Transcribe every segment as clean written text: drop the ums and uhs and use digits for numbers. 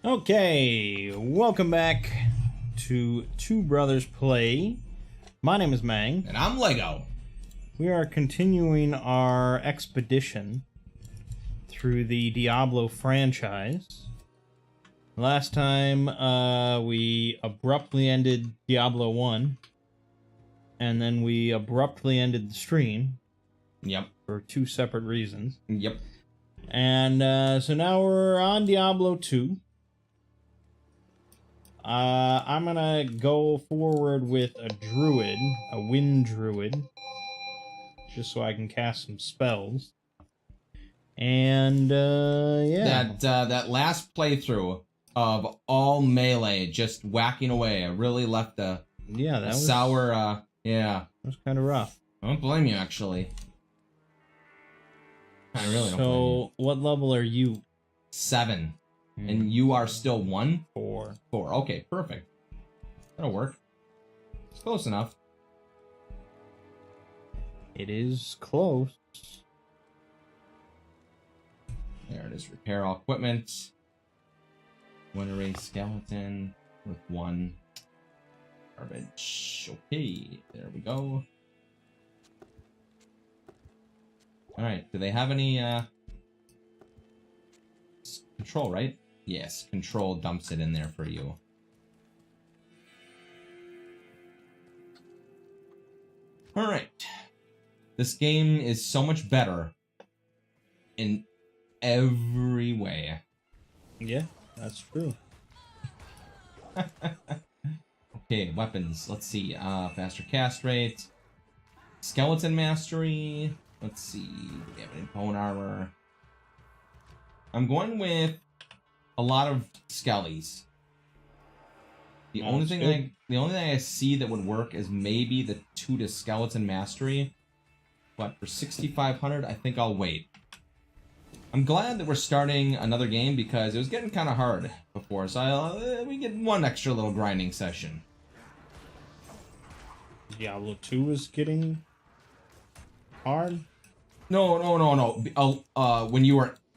Okay, welcome back to Two Brothers Play. My name is Mang. And I'm Lego. We are continuing our expedition through the Diablo franchise. Last time, we abruptly ended Diablo 1, and then we abruptly ended the stream. Yep. For two separate reasons. Yep. And, so now we're on Diablo 2. I'm gonna go forward with a druid, a wind druid, just so I can cast some spells. And, yeah. That last playthrough of all melee just whacking away, it really left a sour, yeah. That was kind of rough. I don't blame you, actually. I really don't blame you. So, what level are you? 7. And you are still 1? 4. 4. Okay, perfect. That'll work. It's close enough. It is close. There it is. Repair all equipment. One array skeleton with 1 garbage. Okay, there we go. Alright, do they have any control, right? Yes, control dumps it in there for you. Alright. This game is so much better in every way. Yeah, that's true. Okay, weapons. Let's see. Faster cast rate. Skeleton mastery. Let's see. Do we have any bone armor? I'm going with a lot of skellies. The only thing I see that would work is maybe the 2 to skeleton mastery. But for 6,500, I think I'll wait. I'm glad that we're starting another game because it was getting kind of hard before, so we get one extra little grinding session. Diablo 2 is getting hard? No.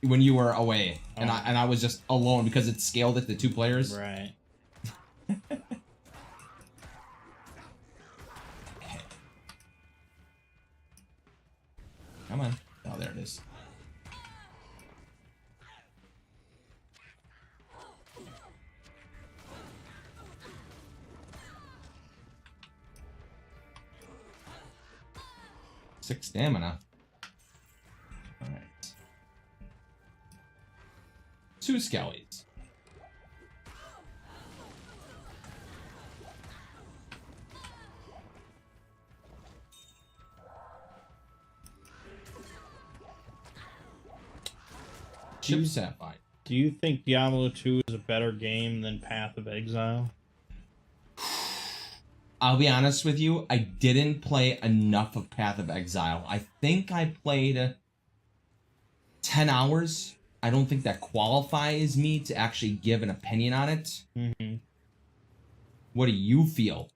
When you were away, and I was just alone because it scaled it to 2 players. Right. Okay. Come on. Oh, there it is. Six stamina. Alright. 2 skellies. Chip Sapphire. Do you think Diablo 2 is a better game than Path of Exile? I'll be honest with you, I didn't play enough of Path of Exile. I think I played 10 hours. I don't think that qualifies me to actually give an opinion on it. Mm-hmm. What do you feel?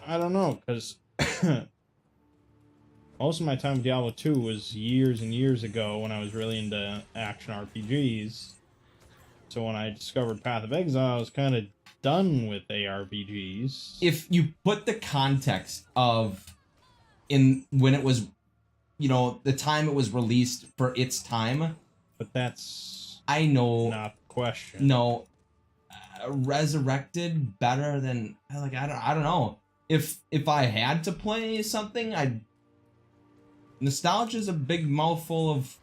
I don't know, because most of my time with Diablo 2 was years and years ago when I was really into action RPGs. So when I discovered Path of Exile, I was kind of done with ARPGs. If you put the context of when it was, the time it was released for its time. But that's I know not the question. No, Resurrected better than I don't know. If I had to play something, nostalgia is a big mouthful of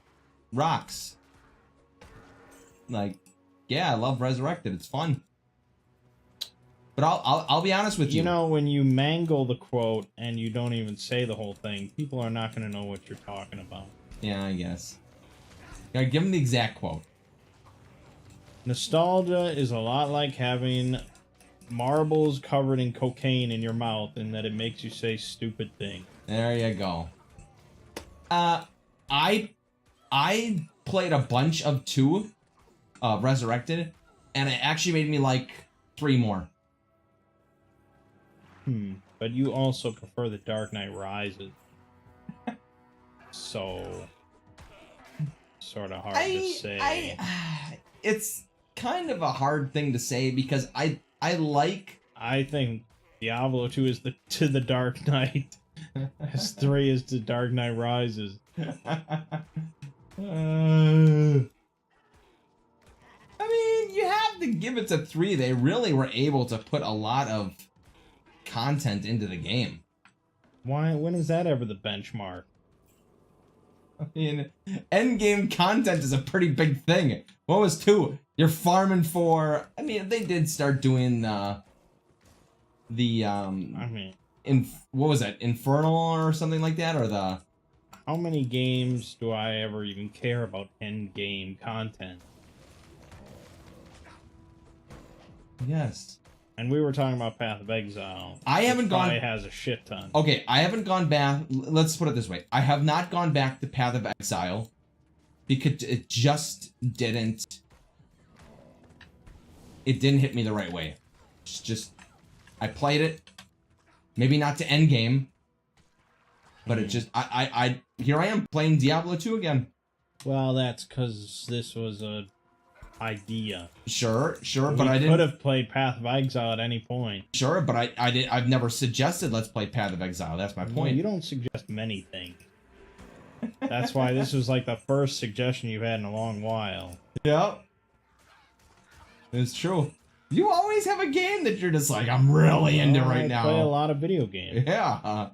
rocks. Yeah, I love Resurrected. It's fun. But I'll be honest with you. You know, when you mangle the quote and you don't even say the whole thing, people are not going to know what you're talking about. Yeah, I guess. Gotta give them the exact quote. Nostalgia is a lot like having marbles covered in cocaine in your mouth, in that it makes you say stupid things. There you go. I played a bunch of 2, Resurrected, and it actually made me like 3 more. But you also prefer The Dark Knight Rises. So, sort of hard to say. It's kind of a hard thing to say because I like. I think Diablo 2 is to the Dark Knight, as 3 is to Dark Knight Rises. I mean, you have to give it to 3. They really were able to put a lot of content into the game. Why? When is that ever the benchmark? I mean, endgame content is a pretty big thing. What was 2? You're farming for. I mean, they did start doing I mean, what was that? Infernal or something like that, or the. How many games do I ever even care about end game content? Yes. And we were talking about Path of Exile. I haven't gone. It has a shit ton. Okay, I haven't gone back. Let's put it this way: I have not gone back to Path of Exile because it just didn't. It didn't hit me the right way. It's just, I played it, maybe not to end game, but it just, I here I am playing Diablo 2 again. Well, that's because this was a idea. Sure, but We I didn't. could have played Path of Exile at any point. Sure, but I've never suggested let's play Path of Exile. That's my point. Well, you don't suggest many things. That's why this was like the first suggestion you've had in a long while. Yep. It's true. You always have a game that you're just like, I'm really into right now. I play a lot of video games. Yeah.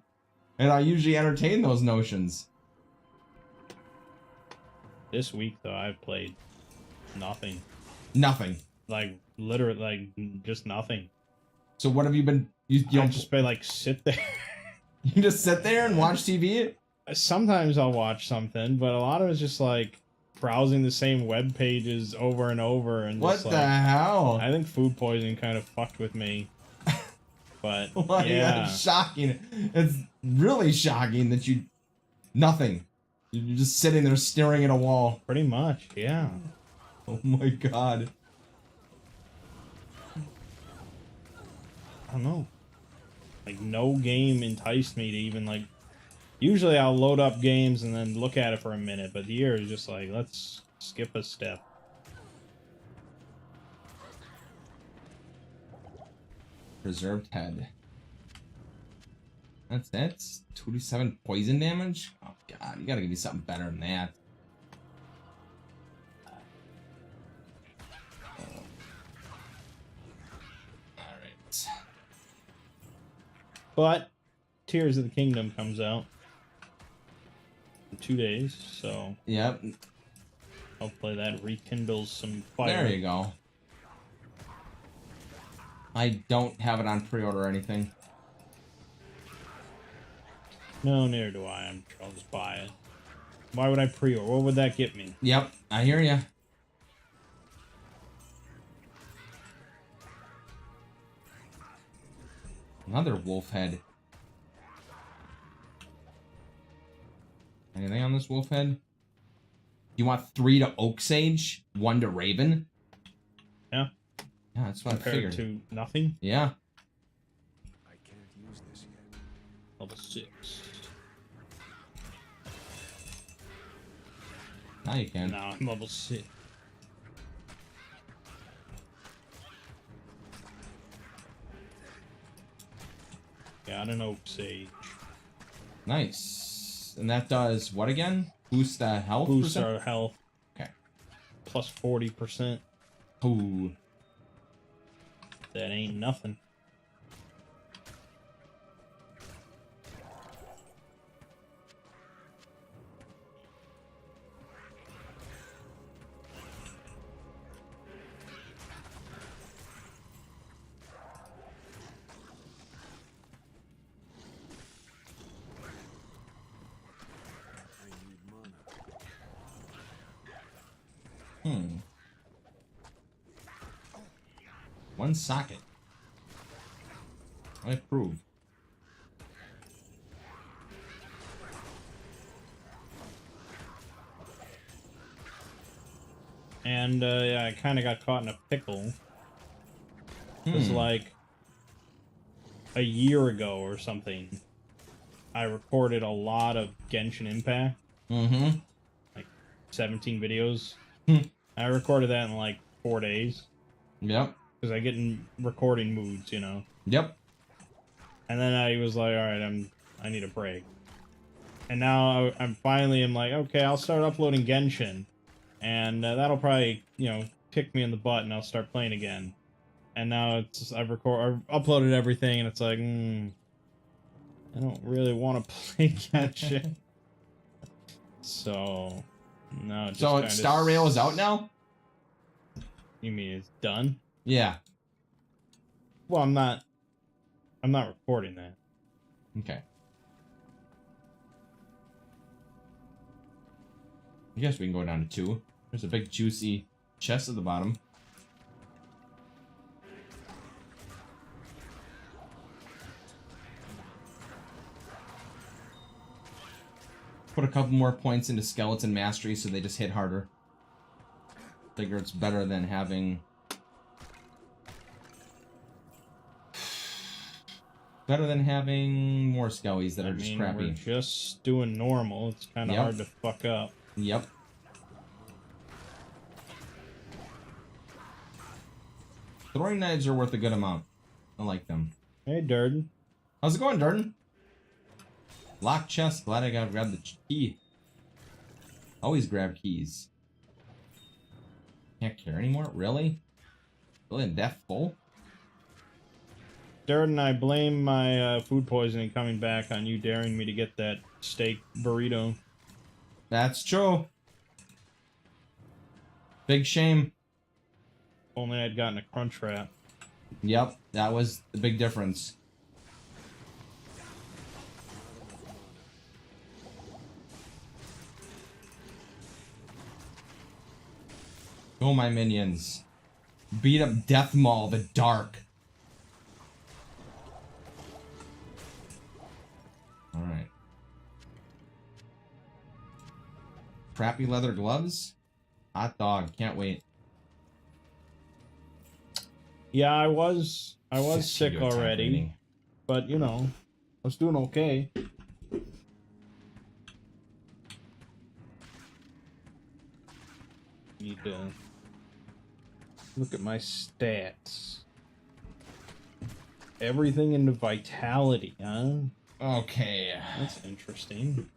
And I usually entertain those notions. This week, though, I've played nothing. Nothing. Like, literally, like, just nothing. So what have you been... You I don't just been, like, sit there. You just sit there and watch TV? Sometimes I'll watch something, but a lot of it's just, like, browsing the same web pages over and over. And What just, the like, hell? I think food poisoning kind of fucked with me. But, Like, yeah. that's shocking. It's really shocking that you... Nothing. You're just sitting there staring at a wall. Pretty much, yeah. Oh my god. I don't know. Like, no game enticed me to even, like... Usually I'll load up games and then look at it for a minute, but here is just like, let's skip a step. Preserved head. That's 27 poison damage? Oh god, you gotta give me something better than that. Alright. But Tears of the Kingdom comes out in 2 days, so Yep. hopefully that rekindles some fire. There you go. I don't have it on pre-order or anything. No, neither do I. I'm sure I'll just buy it. Why would I pre-order? What would that get me? Yep, I hear ya. Another wolf head. Anything on this wolf head? You want 3 to Oak Sage, 1 to Raven? Yeah. Yeah, that's what I Compared figured. to nothing? Yeah. I can't use this yet. Level 6. Now you can. Now I'm level 6. Got an Oak Sage. Nice. And that does what again? Boost the health? Boost percent? our health. Okay. Plus 40%. Ooh. That ain't nothing. I need mana. One socket. I approve. And yeah, I kind of got caught in a pickle. It was like a year ago or something. I recorded a lot of Genshin Impact. Mm-hmm. Like 17 videos. I recorded that in like 4 days. Yep. Because I get in recording moods, you know. Yep. And then I was like, all right, I need a break. And now I'm finally like, okay, I'll start uploading Genshin, and that'll probably, you know, kick me in the butt, and I'll start playing again. And now I've uploaded everything, and it's like, I don't really want to play Genshin. So, no. It just So kinda Star Rail is out now? You mean it's done? Yeah. Well, I'm not recording that. Okay. I guess we can go down to 2. There's a big juicy chest at the bottom. Put a couple more points into skeleton mastery so they just hit harder. Figure it's better than having... Better than having more skellies that are just crappy. We're just doing normal. It's kind of hard to fuck up. Yep. Throwing knives are worth a good amount. I like them. Hey, Durden. How's it going, Durden? Locked chest. Glad I got grabbed the key. Always grab keys. Can't care anymore? Really? Really in death full? Durden, I blame my food poisoning coming back on you daring me to get that steak burrito. That's true. Big shame. Only I'd gotten a crunch wrap. Yep, that was the big difference. Go, my minions. Beat up Death Maul the Dark. Alright. Crappy leather gloves? Hot dog, can't wait. Yeah, I was sick Video attack already, rating. but you know, I was doing okay. Need to look at my stats. Everything into vitality, huh? Okay. That's interesting.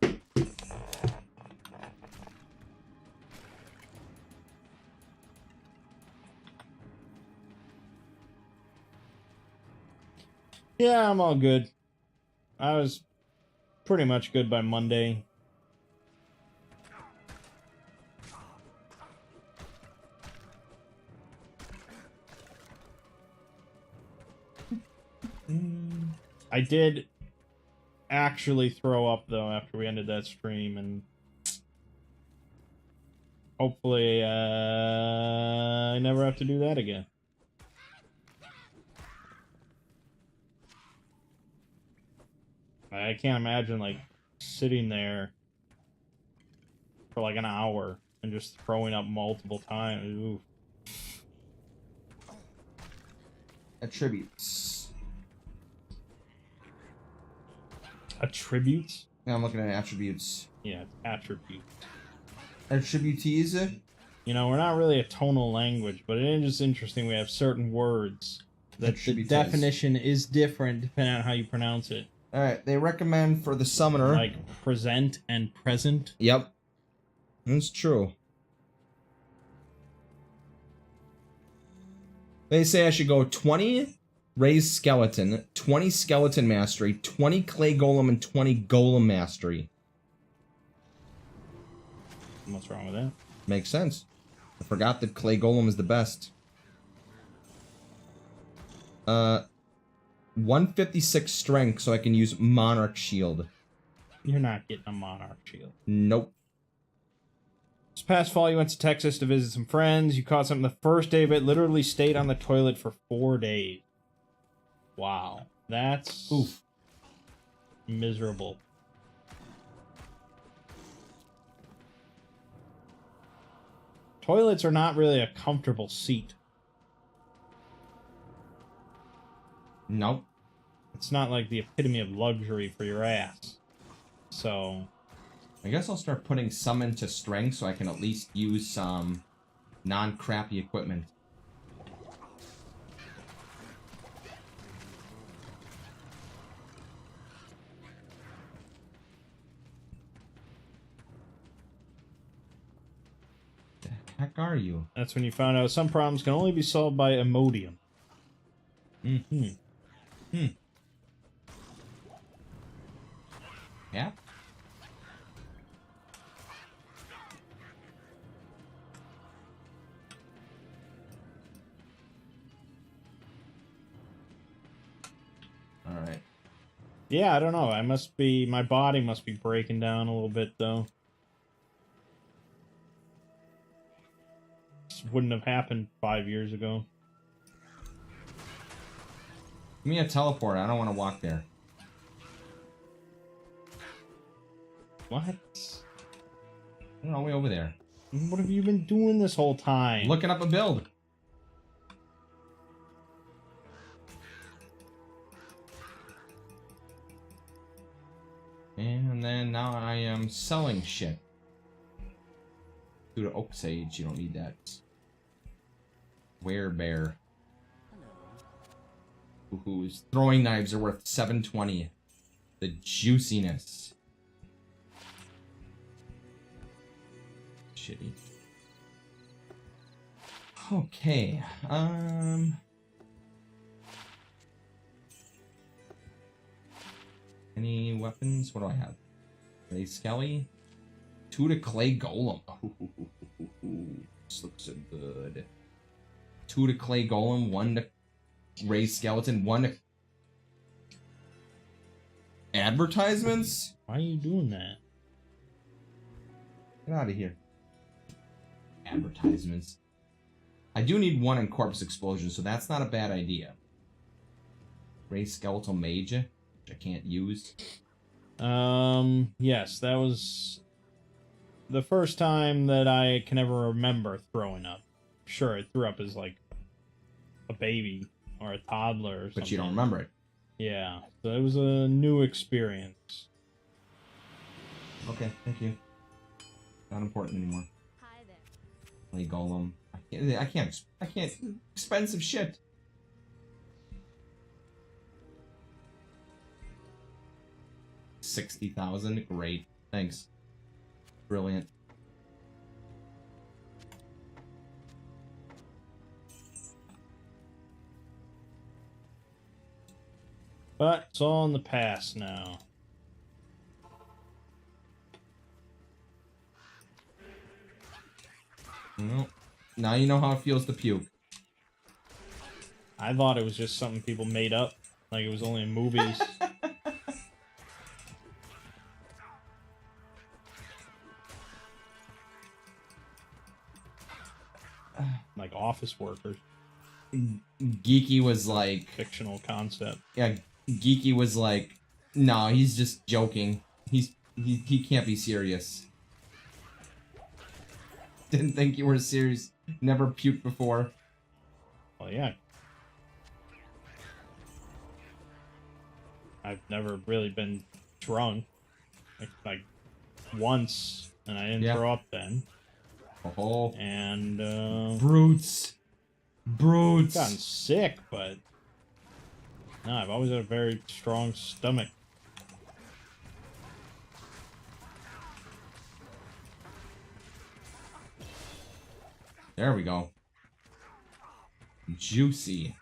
Yeah, I'm all good. I was pretty much good by Monday. I did actually throw up, though, after we ended that stream, and hopefully I never have to do that again. I can't imagine, like, sitting there for, like, an hour and just throwing up multiple times. Ooh. Attributes. Attributes? Yeah, I'm looking at attributes. Yeah, it's attribute. Attributees? You know, we're not really a tonal language, but it is just interesting we have certain words that the Attributes. definition is different depending on how you pronounce it. Alright, they recommend for the summoner. Like present and present. Yep. That's true. They say I should go 20 raised skeleton, 20 skeleton mastery, 20 clay golem, and 20 golem mastery. What's wrong with that? Makes sense. I forgot that clay golem is the best. 156 strength, so I can use monarch shield. You're not getting a monarch shield. Nope. This past fall, you went to Texas to visit some friends. You caught something the first day, but literally stayed on the toilet for 4 days. Wow. That's Oof. Miserable. Toilets are not really a comfortable seat. Nope. It's not like the epitome of luxury for your ass. So, I guess I'll start putting some into strength so I can at least use some non-crappy equipment. The heck are you? That's when you found out some problems can only be solved by Imodium. Yeah. All right. Yeah, I don't know. My body must be breaking down a little bit, though. This wouldn't have happened 5 years ago. Give me a teleport. I don't want to walk there. What? I don't know, way over there. What have you been doing this whole time? Looking up a build. And then now I am selling shit. Due to oak sage, you don't need that. Werebear. Whose throwing knives are worth 720. The juiciness. Shitty. Okay. Any weapons? What do I have? Ray Skelly? 2 to clay golem. This looks so good. 2 to clay golem, 1 to Ray skeleton, 1 to advertisements? Why are you doing that? Get out of here. Advertisements. I do need 1 in corpse explosion, so that's not a bad idea. Ray skeletal mage, which I can't use. Yes, that was the first time that I can ever remember throwing up. Sure, I threw up as like a baby or a toddler or something. But you don't remember it. Yeah, so it was a new experience. Okay, thank you. Not important anymore. Hi there. Play golem. I can't. Expensive shit. $60,000. Great. Thanks. Brilliant. But it's all in the past now. Well, now you know how it feels to puke. I thought it was just something people made up, like it was only in movies. Like office workers. Geeky was like... Fictional concept. Yeah, Geeky was like, no, he's just joking. He can't be serious. Didn't think you were serious. Never puked before. Well, yeah. I've never really been drunk. Like once, and I didn't throw up then. Oh. And, Brutes. Brutes. I've gotten sick, but... No, I've always had a very strong stomach. There we go. Juicy.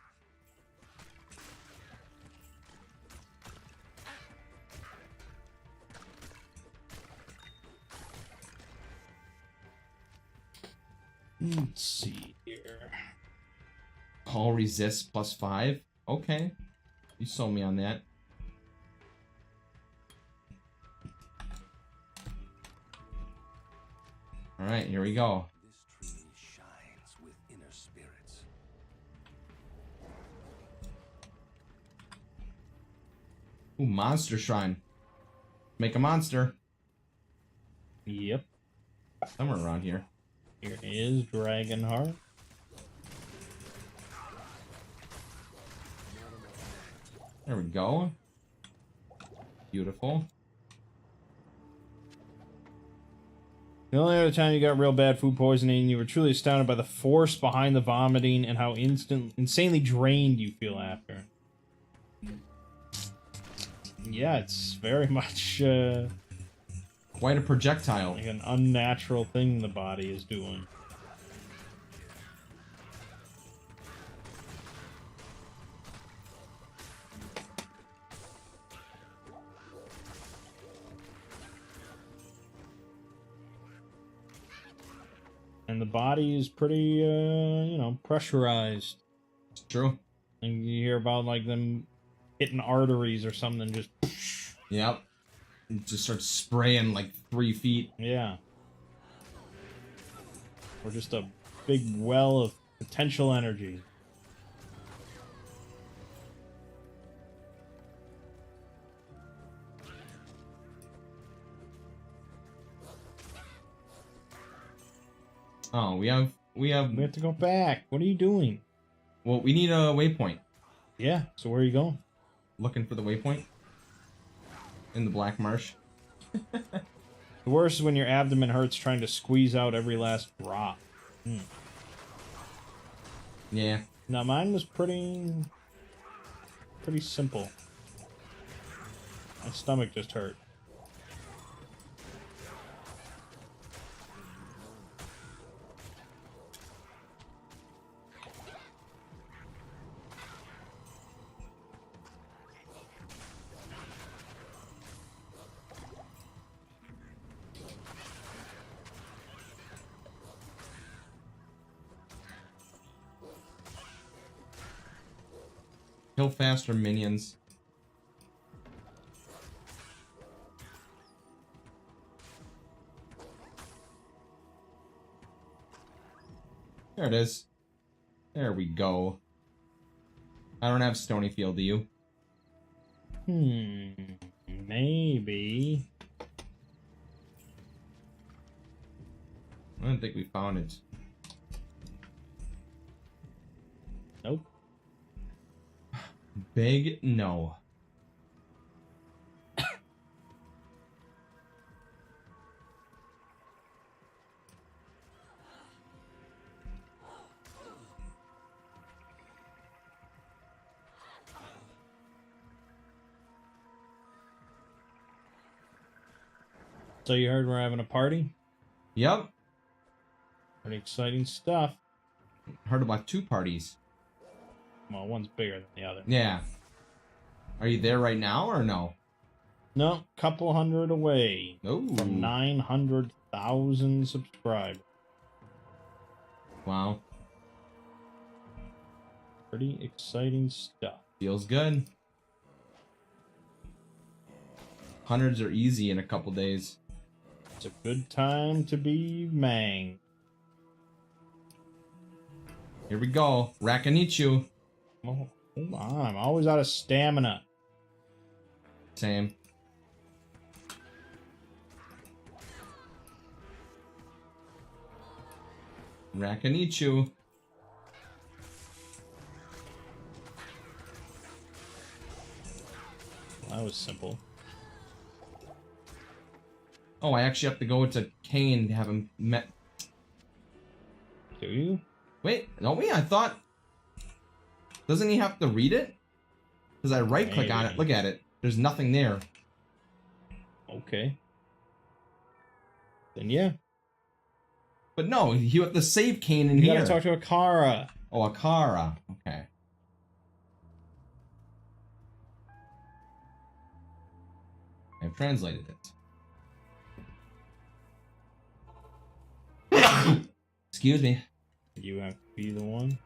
Let's see here. All resist +5. Okay. You sold me on that. Alright, here we go. This tree shines with inner spirits. Ooh, monster shrine. Make a monster. Yep. Somewhere around here. Here is Dragonheart. There we go. Beautiful. The only other time you got real bad food poisoning, you were truly astounded by the force behind the vomiting and how insanely drained you feel after. Yeah, it's very much Quite a projectile. like an unnatural thing the body is doing. And the body is pretty, you know, pressurized. It's true. And you hear about, like, them hitting arteries or something, just... Yep. It just starts spraying like 3 feet. Yeah. Or just a big well of potential energy. Oh, we have... We have to go back. What are you doing? Well, we need a waypoint. Yeah, so where are you going? Looking for the waypoint. In the Black Marsh. The worst is when your abdomen hurts trying to squeeze out every last drop. Yeah. Now mine was pretty simple. My stomach just hurt. Kill faster minions. There it is. There we go. I don't have Stonyfield, do you? Maybe. I don't think we found it. Nope. Big no. So you heard we're having a party? Yep. Pretty exciting stuff. Heard about 2 parties. Well, one's bigger than the other. Yeah. Are you there right now or no? No, couple hundred away. Ooh. From 900,000 subscribers. Wow. Pretty exciting stuff. Feels good. Hundreds are easy in a couple days. It's a good time to be Mang. Here we go. Rakanichu. Oh, hold on, I'm always out of stamina. Same. Rakanichu. That was simple. Oh, I actually have to go to Kane to have him met. Do you? Wait, don't we? I thought... Doesn't he have to read it? Because I right-click on it. Look at it. There's nothing there. Okay. Then yeah. But no, you have to save Kane in You here. gotta talk to Akara. Oh, Akara. Okay. I've translated it. Excuse me. You have to be the one.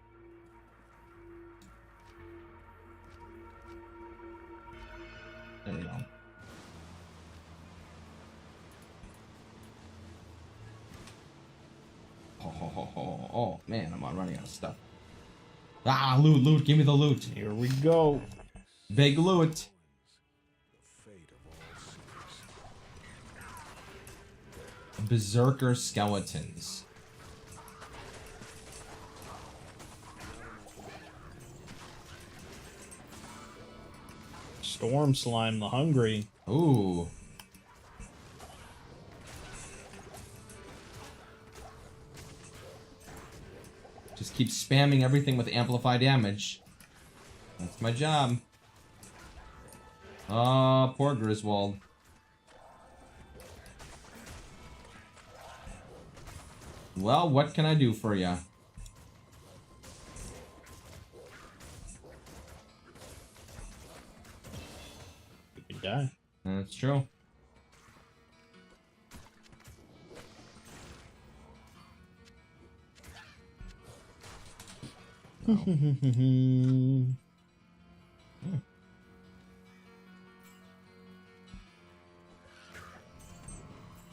There we go. Oh, man, I'm running out of stuff. Ah, loot, give me the loot. Here we go. Big loot. Berserker skeletons. Storm Slime the Hungry. Ooh. Just keep spamming everything with amplify damage. That's my job. Oh, poor Griswold. Well, what can I do for ya? You can die. That's true.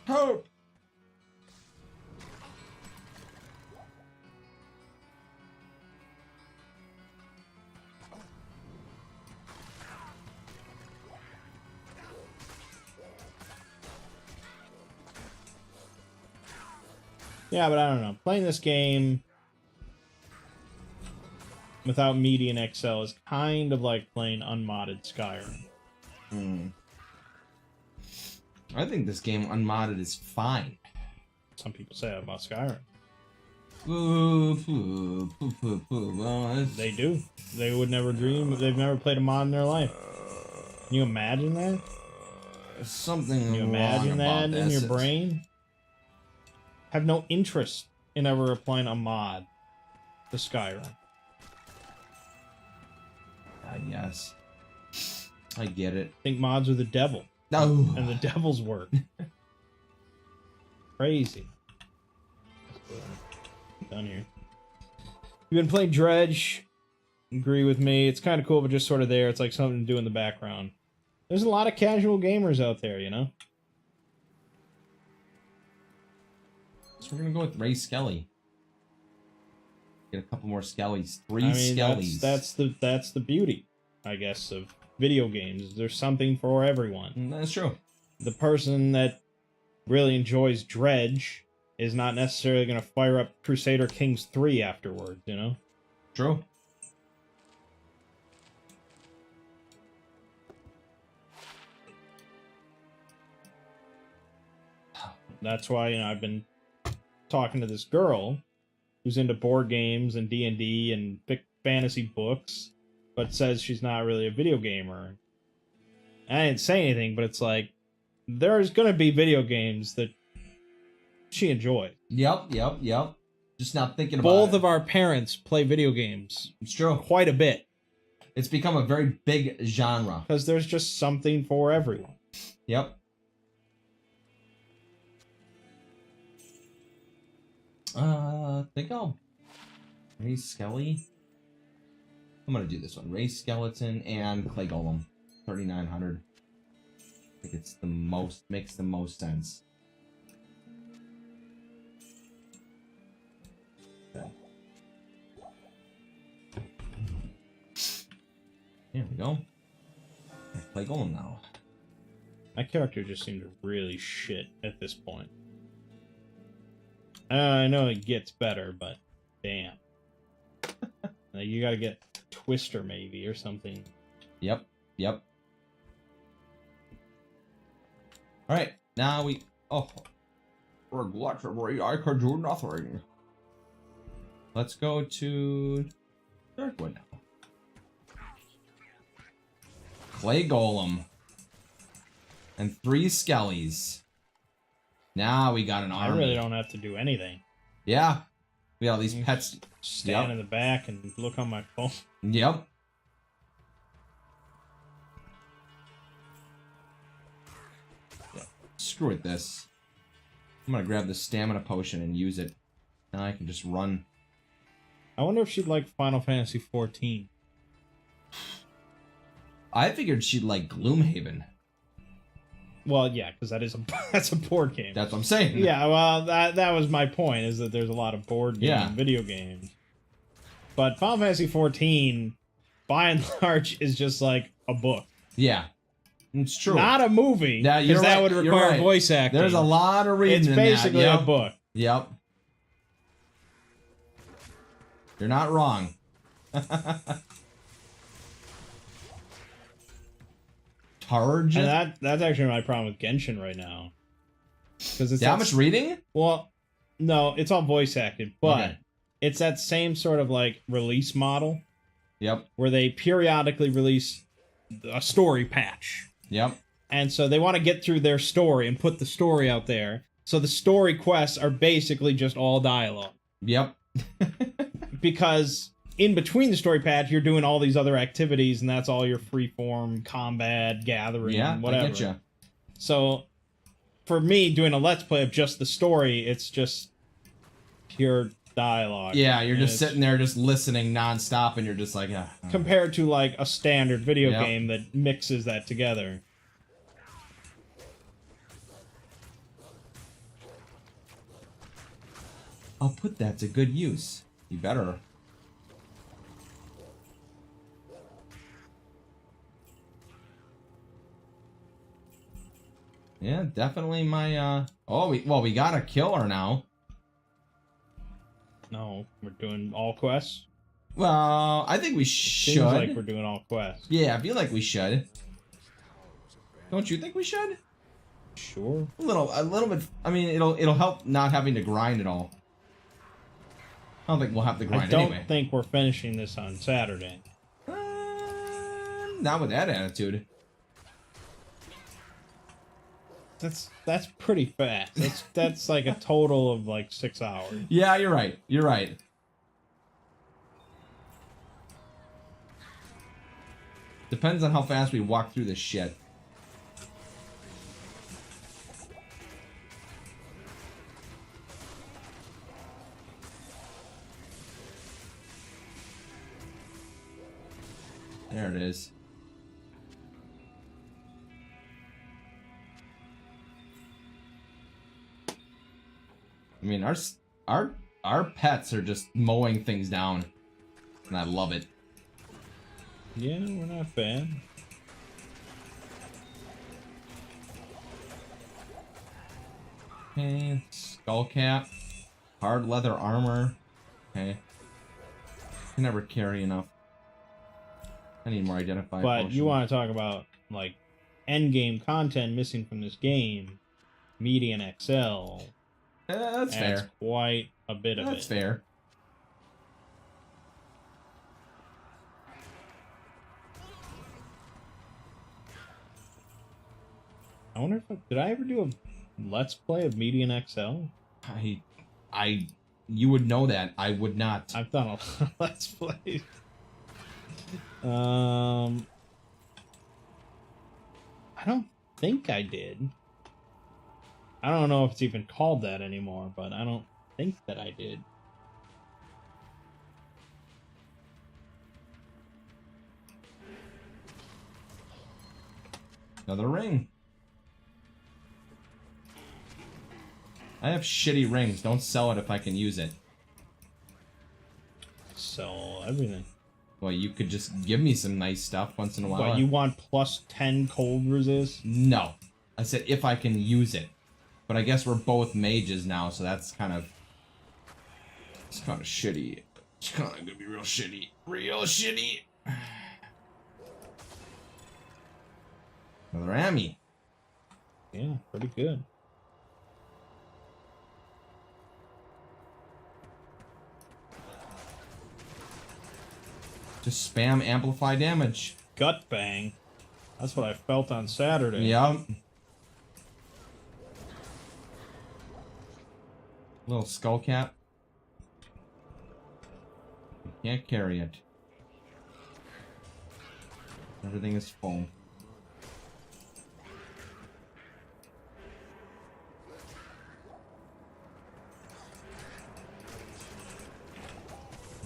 Hope. Yeah, but I don't know. Playing this game without Media and XL is kind of like playing unmodded Skyrim. I think this game unmodded is fine. Some people say that about Skyrim. Well, They do. They would never dream. They've never played a mod in their life. Can you imagine that? something Can you wrong imagine about that in this. your brain? Have no interest in ever applying a mod to Skyrim. Yes. I get it. Think mods are the devil. No. And the devil's work. Crazy. Done here. You've been playing Dredge. Agree with me. It's kind of cool, but just sort of there. It's like something to do in the background. There's a lot of casual gamers out there, you know? So we're gonna go with Ray Skelly. Get a couple more Skellys. Three I mean, Skellys. that's the beauty, I guess, of video games. There's something for everyone. That's true. The person that really enjoys Dredge is not necessarily going to fire up Crusader Kings 3 afterwards, you know? True. That's why, you know, I've been talking to this girl who's into board games and D&D and fantasy books, but says she's not really a video gamer. I didn't say anything, but it's like, there's going to be video games that she enjoys. Yep. Just not thinking about Both it. of our parents play video games It's true. quite a bit. It's become a very big genre. Because there's just something for everyone. Yep. I think I'll Ray Skelly. I'm gonna do this one. Ray Skeleton and Clay Golem. 3,900. I think it's the most, makes the most sense. Okay. There we go. Clay Golem now. My character just seemed really shit at this point. I know it gets better, but damn. Like, you gotta get Twister maybe or something. Yep. Alright, now we... Oh. Regrettably, I could do nothing. Let's go to... third one now. Clay Golem. And 3 Skellies. Now we got an army. I really don't have to do anything. Yeah. We got all these pets. Stand Yep. in the back and look on my phone. Yep. Yeah. Screw it, this. I'm gonna grab the stamina potion and use it. Now I can just run. I wonder if she'd like Final Fantasy 14. I figured she'd like Gloomhaven. Well, yeah, because that's a board game. That's what I'm saying. Yeah, well, that was my point, is that there's a lot of board game Yeah. and video games. But Final Fantasy 14, by and large, is just like a book. Yeah. It's true. Not a movie, Yeah, because you're that right, would you're require right. voice acting. There's a lot of reading It's in basically that. a book. Yep. You're not wrong. Targe? And that's actually my problem with Genshin right now. Because it's That much reading? Well, no, it's all voice acted, but Okay. it's that same sort of like release model Yep. where they periodically release a story patch. Yep. And so they want to get through their story and put the story out there. So the story quests are basically just all dialogue. Yep. Because in between the story patch, you're doing all these other activities, and that's all your freeform combat, gathering, Yeah, whatever. I get you. So for me, doing a let's play of just the story, it's just pure dialogue. Yeah, you're And just it's sitting there just listening nonstop, and you're just like, compared to like a standard video Yep. game that mixes that together. I'll put that to good use. You better. Yeah, definitely my, oh, we got a killer now. No, we're doing all quests. Well, I think we should. Seems like we're doing all quests. Yeah, I feel like we should. Don't you think we should? Sure. A little bit. I mean, it'll help not having to grind at all. I don't think we'll have to grind I don't anyway. think we're finishing this on Saturday. Not with that attitude. That's pretty fast. That's like a total of like 6 hours. Yeah, you're right. You're right. Depends on how fast we walk through this shit. There it is. I mean, our pets are just mowing things down, and I love it. Yeah, we're not bad. Okay, skull cap, hard leather armor. Okay, can never carry enough. I need more identified. But potion. you want to talk about like end game content missing from this game? Median XL. That's fair. Quite a bit of it. That's fair. I wonder if did I ever do a let's play of Median XL? You would know that. I would not. I've done a lot of let's plays. I don't think I did. I don't know if it's even called that anymore, but I don't think that I did. Another ring. I have shitty rings. Don't sell it if I can use it. Sell everything. Well, you could just give me some nice stuff once in a while. What, you want plus 10 cold resist? No. I said if I can use it. But I guess we're both mages now, so that's kind of... It's kind of shitty. It's kind of gonna be real shitty. Real shitty. Another Ammy. Yeah, pretty good. Just spam amplify damage. Gut bang. That's what I felt on Saturday. Yep. Little skull cap. Can't carry it. Everything is full.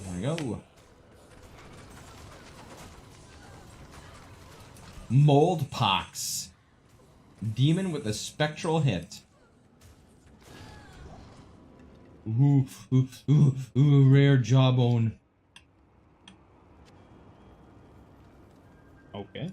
There we go. Mold Pox. Demon with a spectral hit. Ooh, rare jawbone. Okay.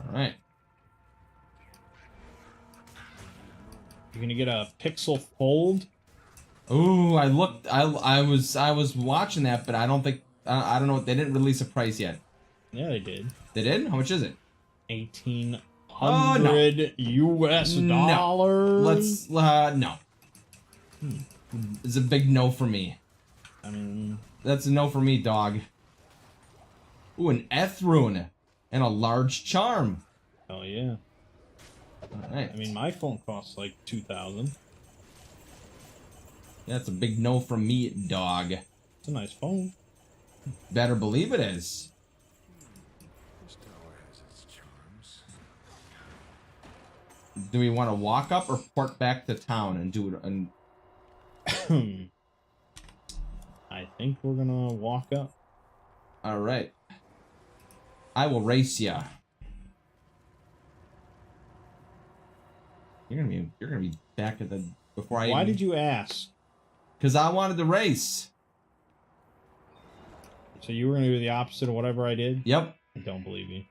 Alright. You can gonna get a pixel fold? Ooh, I looked. I was watching that, but I don't think. I don't know. They didn't release a price yet. Yeah, they did. They did? How much is it? 1,800 US dollars. Let's no. It's a big no for me. I mean, That's a no for me, dog. Ooh, an Eth rune and a large charm. hell yeah. All right. I mean, my phone costs like 2,000. That's a big no from me, dog. It's a nice phone. Better believe it is. This tower has its charms. Do we want to walk up or port back to town and do it? And I think we're gonna walk up. all right, I will race ya. You're gonna be back at the before I. Why did you ask? Because I wanted to race. So you were gonna do the opposite of whatever I did? Yep. I don't believe you.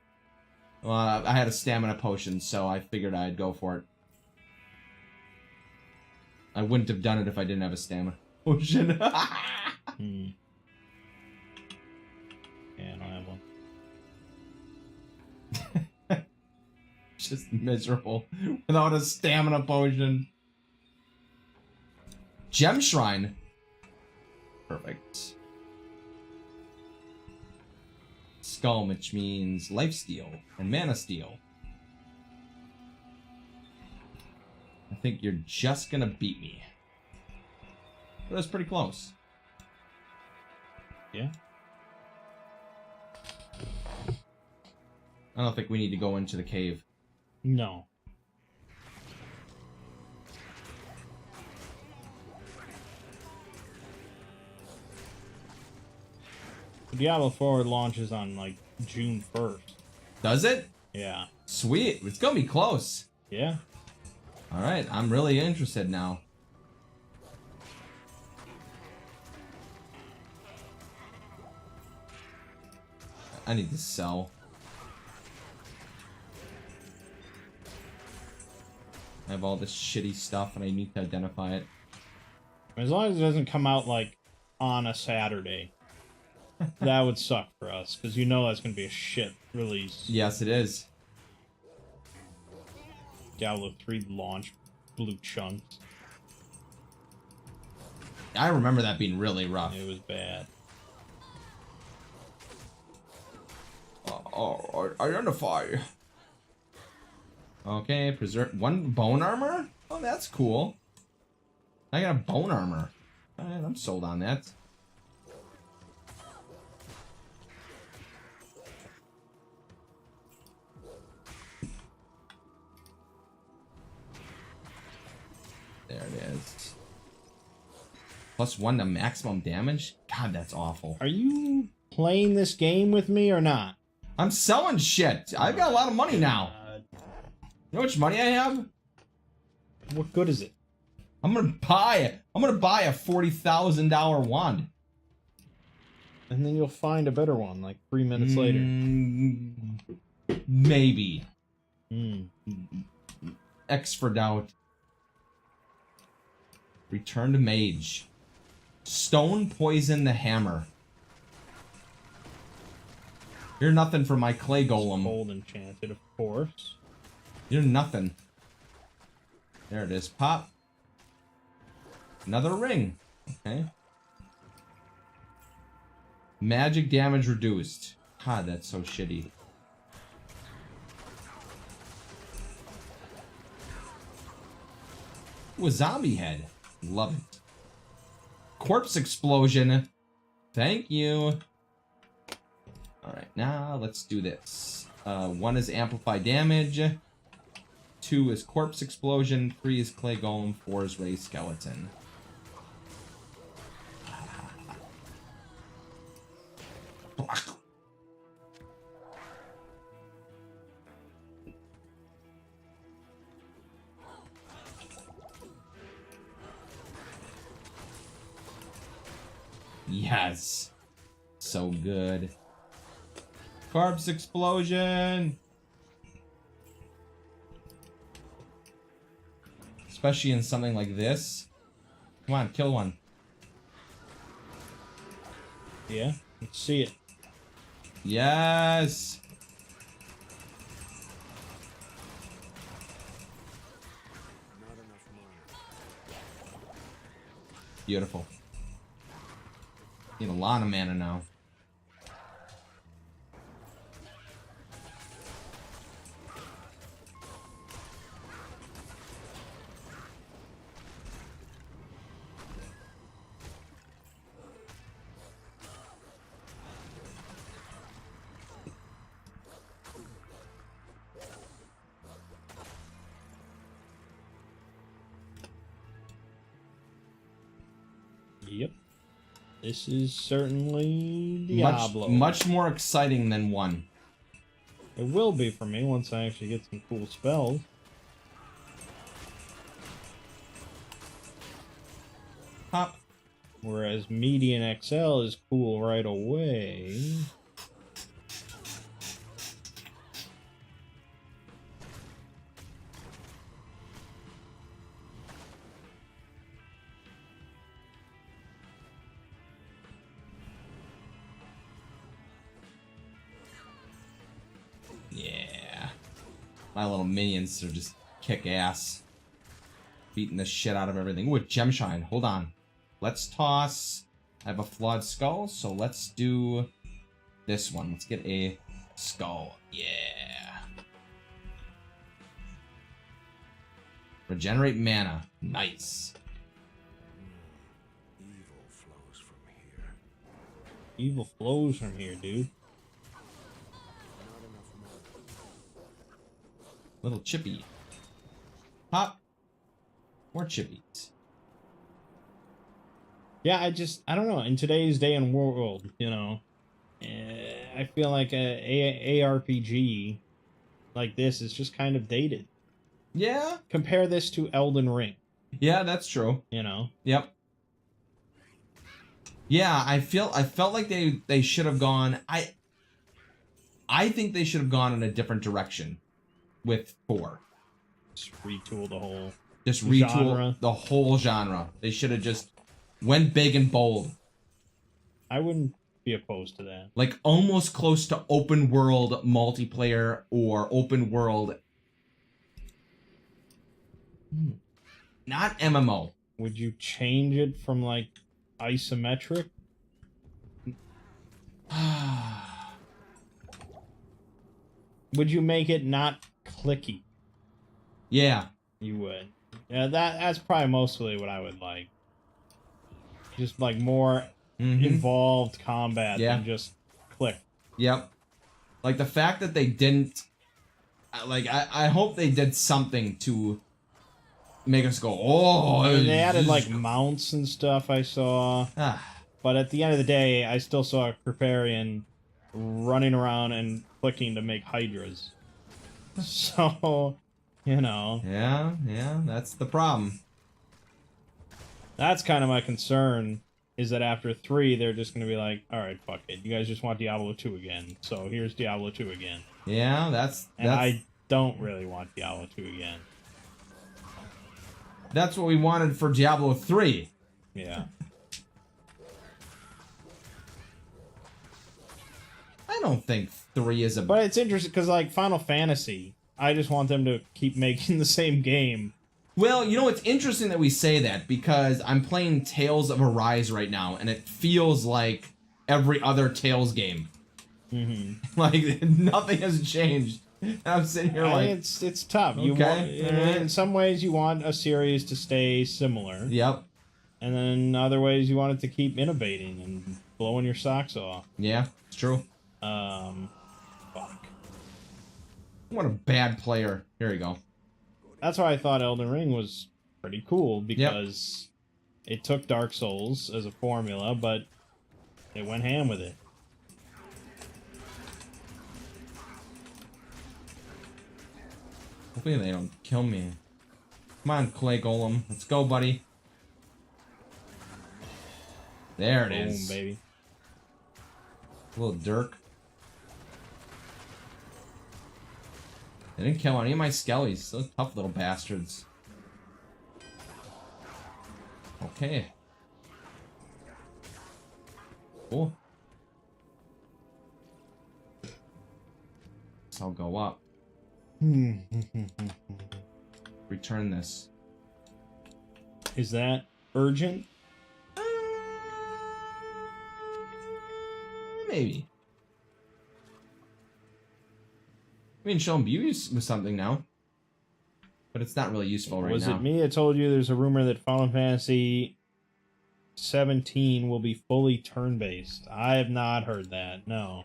Well, I had a stamina potion, so I figured I'd go for it. I wouldn't have done it if I didn't have a stamina potion. Yeah, I don't have one. Just miserable without a stamina potion. Gem Shrine. Perfect. Skull, which means life steal and mana steal. I think you're just gonna beat me. But that's pretty close. Yeah. I don't think we need to go into the cave. No. Diablo 4 launches on like June 1st. Does it? Yeah. Sweet. It's gonna be close. Yeah. Alright, I'm really interested now. I need to sell. I have all this shitty stuff and I need to identify it. As long as it doesn't come out like on a Saturday. That would suck for us, because you know that's going to be a shit release. Yes, it is. Diablo 3 launch blue chunks. I remember that being really rough. It was bad. Identify. Okay, preserve one bone armor? Oh, that's cool. I got a bone armor. Alright, I'm sold on that. There it is. +1 to maximum damage? God, that's awful. Are you playing this game with me or not? I'm selling shit. I've got a lot of money now. You know how much money I have? What good is it? I'm gonna buy a $40,000 wand. And then you'll find a better one like 3 minutes later. Maybe. Hmm. X for doubt. Return to mage. Stone poison the hammer. You're nothing for my clay golem. Gold enchanted, of course. You're nothing. There it is. Pop. Another ring. Okay. Magic damage reduced. God, that's so shitty. Ooh, a zombie head. Love it. Corpse explosion. Thank you. Alright, now let's do this. 1 is amplify damage. 2 is corpse explosion. 3 is clay golem. 4 is raised skeleton. Yes. So good. Corpse explosion. Let's Especially in something like this. Come on, kill one. Yeah, let's see it. Yes! Beautiful. Need a lot of mana now. Yep. This is certainly Diablo. Much more exciting than 1. It will be for me once I actually get some cool spells. Pop. Whereas Median XL is cool right away. Yeah. My little minions are just kick ass. Beating the shit out of everything. Ooh, a gem shine. Hold on. Let's toss. I have a flawed skull, so let's do this one. Let's get a skull. Yeah. Regenerate mana. Nice. Evil flows from here. Evil flows from here, dude. Not enough mana. Little chippy. Pop. More chippies. Yeah, I don't know. In today's day and world, you know, I feel like a ARPG like this is just kind of dated. Yeah. Compare this to Elden Ring, Yeah, that's true. you know. Yep. Yeah, I felt like they should have gone. I think they should have gone in a different direction with 4. Just retool the whole Just retool genre. the whole genre. They should have just went big and bold. I wouldn't be opposed to that. Like almost close to open world multiplayer or open world. Not MMO. Would you change it from like isometric? Would you make it not clicky? Yeah. You would. Yeah, that's probably mostly what I would like. Just like more involved combat than just click. Yep. Like the fact that they didn't. Like I hope they did something to make us go, oh. I mean, they added like mounts and stuff I saw. But at the end of the day, I still saw a Kriparian running around and clicking to make hydras. So, you know. Yeah, that's the problem. That's kind of my concern, is that after 3, they're just going to be like, alright, fuck it. You guys just want Diablo 2 again. So here's Diablo 2 again. Yeah, that's... And I don't really want Diablo 2 again. That's what we wanted for Diablo 3. Yeah. I don't think 3 is a... But it's interesting, because like Final Fantasy, I just want them to keep making the same game. Well, you know, it's interesting that we say that, because I'm playing Tales of Arise right now, and it feels like every other Tales game. Like, nothing has changed. And I'm sitting here like... It's tough. You Okay. want, in some ways, you want a series to stay similar. Yep. And then in other ways, you want it to keep innovating and blowing your socks off. Yeah, it's true. Fuck. What a bad player. Here we go. That's why I thought Elden Ring was pretty cool, because it took Dark Souls as a formula, but it went ham with it. Hopefully they don't kill me. Come on, Clay Golem. Let's go, buddy. There it is. Boom, baby. Little Dirk. They didn't kill any of my skellies. Those tough little bastards. Okay. Cool. So I'll go up. Return this. Is that urgent? Maybe. I mean, show him beauty with something now. But it's not really useful right now. Was it me that told you there's a rumor that Final Fantasy 17 will be fully turn-based? I have not heard that, no.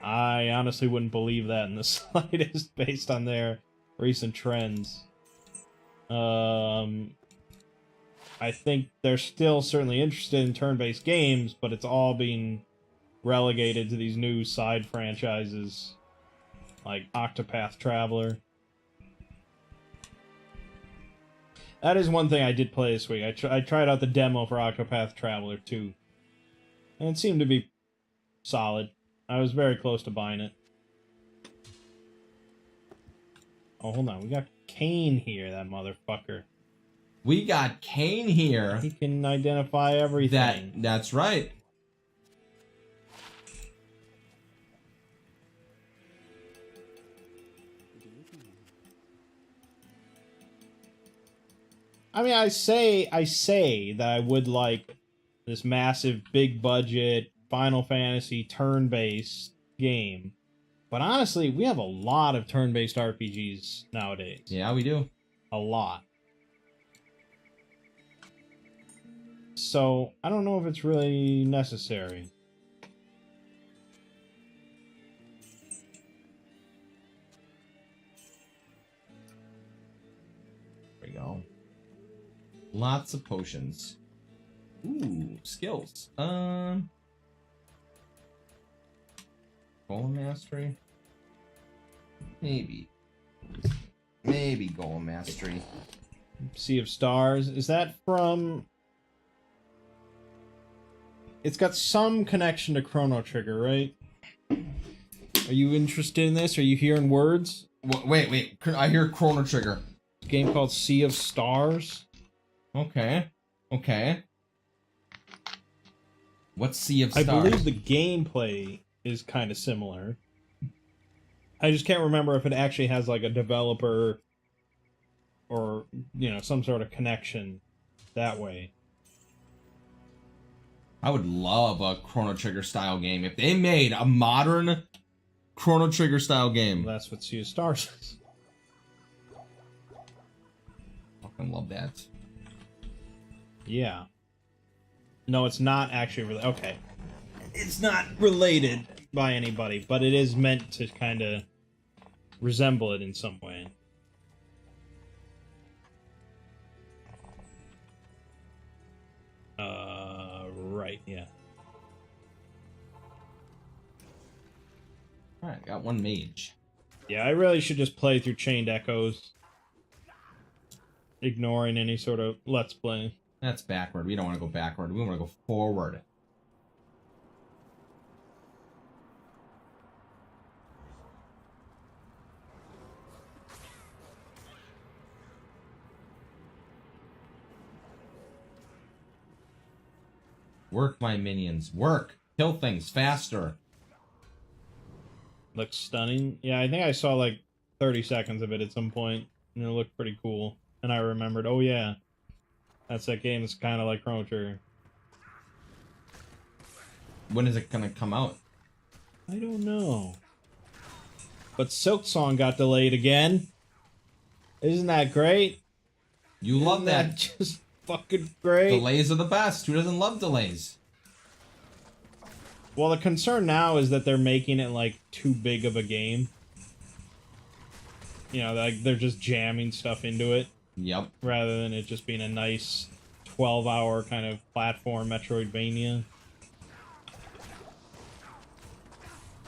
I honestly wouldn't believe that in the slightest based on their recent trends. I think they're still certainly interested in turn-based games, but it's all being relegated to these new side franchises like Octopath Traveler. That is one thing I did play this week. I tried out the demo for Octopath Traveler 2. And it seemed to be solid. I was very close to buying it. Oh, hold on. We got Kane here, that motherfucker. We got Kane here. He can identify everything. That's right. I mean, I say that I would like this massive, big budget Final Fantasy turn-based game, but honestly, we have a lot of turn-based RPGs nowadays. Yeah, we do. A lot. So I don't know if it's really necessary. There we go. Lots of potions. Ooh, skills. Golem mastery. Maybe golem mastery. Sea of Stars. Is that from... It's got some connection to Chrono Trigger, right? Are you interested in this? Are you hearing words? Wait. I hear Chrono Trigger. A game called Sea of Stars. Okay. What's Sea of I Stars? believe the gameplay is kind of similar. I just can't remember if it actually has like a developer or, you know, some sort of connection that way. I would love a Chrono Trigger style game. If they made a modern Chrono Trigger style game. That's what Sea of Stars is. Fucking love that. Yeah. No, it's not actually related. Okay. It's not related by anybody, but it is meant to kind of resemble it in some way. Right, yeah. Alright, got one mage. Yeah, I really should just play through Chained Echoes, ignoring any sort of Let's Play. That's backward. We don't want to go backward. We want to go forward. Work, my minions. Work! Kill things faster. Looks stunning. Yeah, I think I saw like 30 seconds of it at some point, and it looked pretty cool. And I remembered, oh yeah, that's that game that's kind of like Chrono Trigger. When is it gonna come out? I don't know. But Silk Song got delayed again. Isn't that great? You love that. Just fucking great. Delays are the best. Who doesn't love delays? Well, the concern now is that they're making it like too big of a game. You know, like they're just jamming stuff into it. Yep. Rather than it just being a nice 12-hour kind of platform Metroidvania.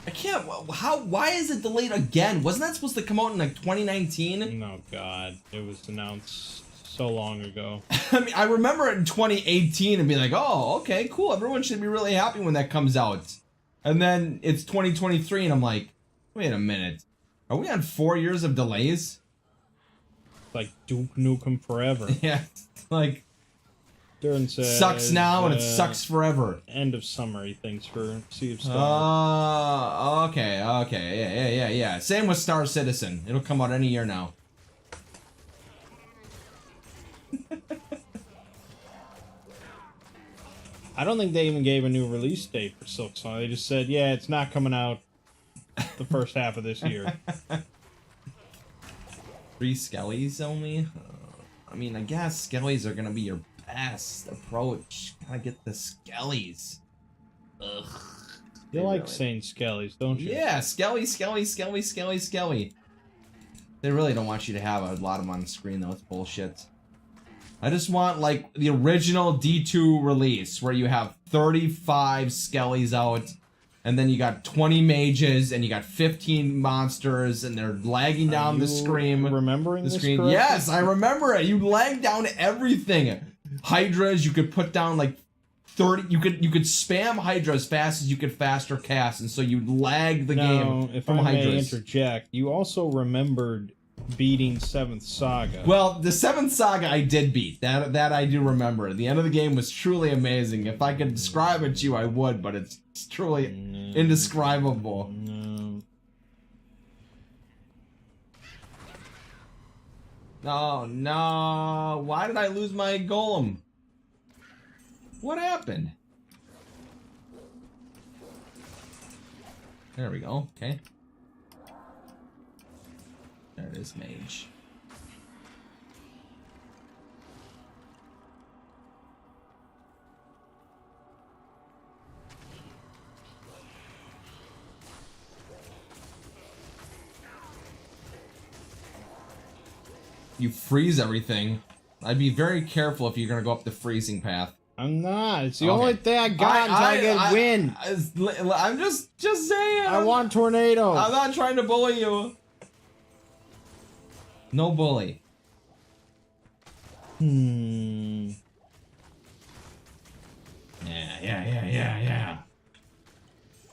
I can't. Why is it delayed again? Wasn't that supposed to come out in like 2019? Oh god, it was announced so long ago. I mean, I remember it in 2018 and be like, oh, okay, cool. Everyone should be really happy when that comes out. And then it's 2023 and I'm like, wait a minute. Are we on 4 years of delays? Like Duke Nukem Forever. Yeah, like, Durin says, sucks now and it sucks forever. End of summer, he thinks, for Sea of Stars. Okay. Yeah. Same with Star Citizen. It'll come out any year now. I don't think they even gave a new release date for Silk Song. They just said, yeah, it's not coming out the first half of this year. 3 Skellies only? I mean, I guess Skellies are gonna be your best approach. Gotta get the Skellies. Ugh. You like saying Skellies, don't you? Yeah, Skelly. They really don't want you to have a lot of them on screen, though. It's bullshit. I just want, like, the original D2 release, where you have 35 Skellies out, and then you got 20 mages, and you got 15 monsters, and they're lagging down the screen. Remembering the this screen? correctly? Yes, I remember it. You lag down everything. Hydras, you could put down, like, 30. You could spam Hydra as fast as you could faster cast, and so you lag the game if from I may Hydras. interject, you also remembered beating 7th Saga. Well, the 7th Saga I did beat. That I do remember. The end of the game was truly amazing. If I could describe it to you, I would, but it's truly indescribable. No. Oh, no. Why did I lose my golem? What happened? There we go. Okay. There it is, mage. You freeze everything. I'd be very careful if you're gonna go up the freezing path. I'm not. It's the Okay. only thing I got until I get wind. I'm just saying. I want tornado. I'm not trying to bully you. No bully. Yeah.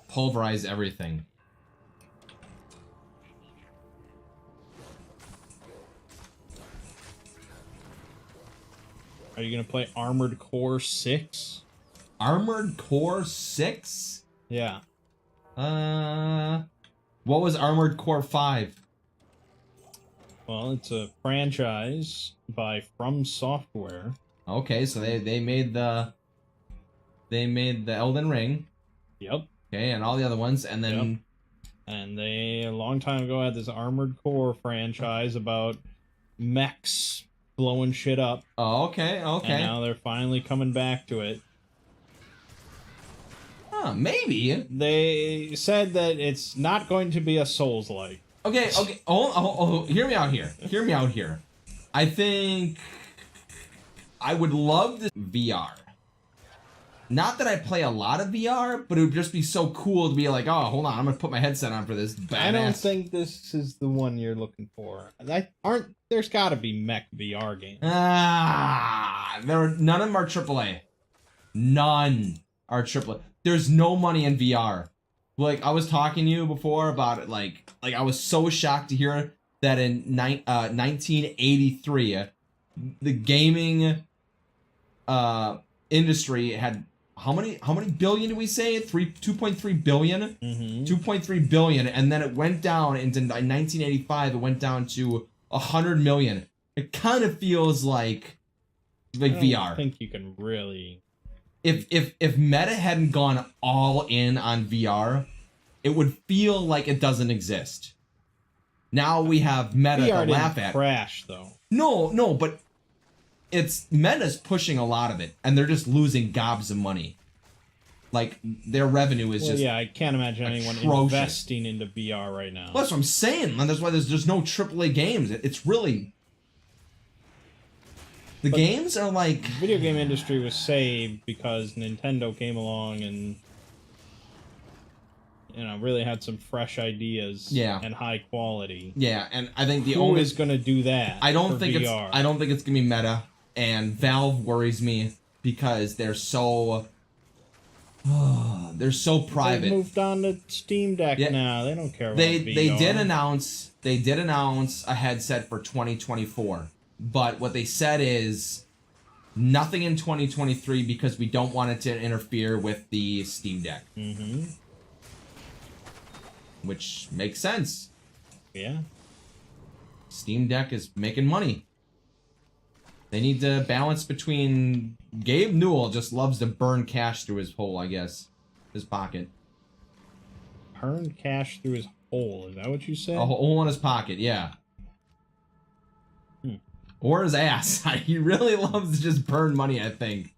Pulverize everything. Are you gonna play Armored Core 6? Armored Core 6? Yeah. What was Armored Core 5? Well, it's a franchise by From Software. Okay, so they made the Elden Ring. Yep. Okay, and all the other ones, and then Yep. And they, a long time ago, had this Armored Core franchise about mechs blowing shit up. oh, okay. And now they're finally coming back to it. Huh, maybe. They said that it's not going to be a Souls-like. Okay. Oh, hear me out here. I think I would love this VR. Not that I play a lot of VR, but it would just be so cool to be like, oh, hold on, I'm gonna put my headset on for this badass. I don't think this is the one you're looking for. There's gotta be mech VR games. None of them are AAA. None are AAA. There's no money in VR. Like, I was talking to you before about it, like I was so shocked to hear that in 1983, the gaming industry had how many billion did we say? 2.3 billion? 2.3 billion, and then it went down into 1985, it went down to 100 million. It kind of feels like VR. I think you can really... If Meta hadn't gone all in on VR, it would feel like it doesn't exist. Now we have Meta VR to laugh didn't at. crash, though. No, but it's Meta's pushing a lot of it, and they're just losing gobs of money. Like, their revenue is just yeah, I can't imagine anyone atrocious. investing into VR right now. Well, that's what I'm saying, and that's why there's no AAA games. It's really... The games are like... The video game industry was saved because Nintendo came along and, you know, really had some fresh ideas and high quality. Yeah, and I think the Who only... is going to do that I don't for think VR? I don't think it's going to be Meta, and Valve worries me because they're so... they're so private. They've moved on to Steam Deck now. They don't care about VR. They did announce a headset for 2024, but what they said is Nothing in 2023 because we don't want it to interfere with the Steam Deck. Mm-hmm. Which makes sense. Yeah. Steam Deck is making money. They need to balance between... Gabe Newell just loves to burn cash through his hole, I guess. His pocket. Burn cash through his hole. Is that what you said? A hole in his pocket, yeah. Or his ass. He really loves to just burn money, I think.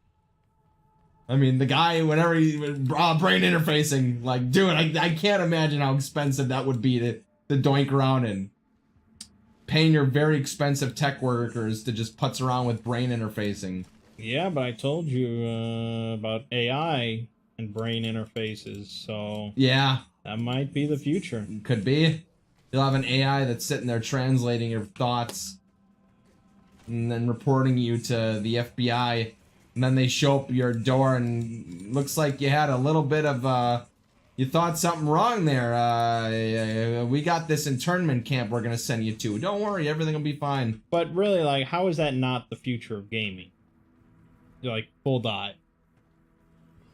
I mean, the guy, whenever he... brain interfacing. Like, dude, I can't imagine how expensive that would be to doink around and... paying your very expensive tech workers to just putz around with brain interfacing. Yeah, but I told you about AI and brain interfaces, so... Yeah. That might be the future. Could be. You'll have an AI that's sitting there translating your thoughts and then reporting you to the FBI, and then they show up your door and looks like you had a little bit of you thought something wrong there. We got this internment camp we're gonna send you to. Don't worry, everything will be fine. But really, like, how is that not the future of gaming? Like, full dot.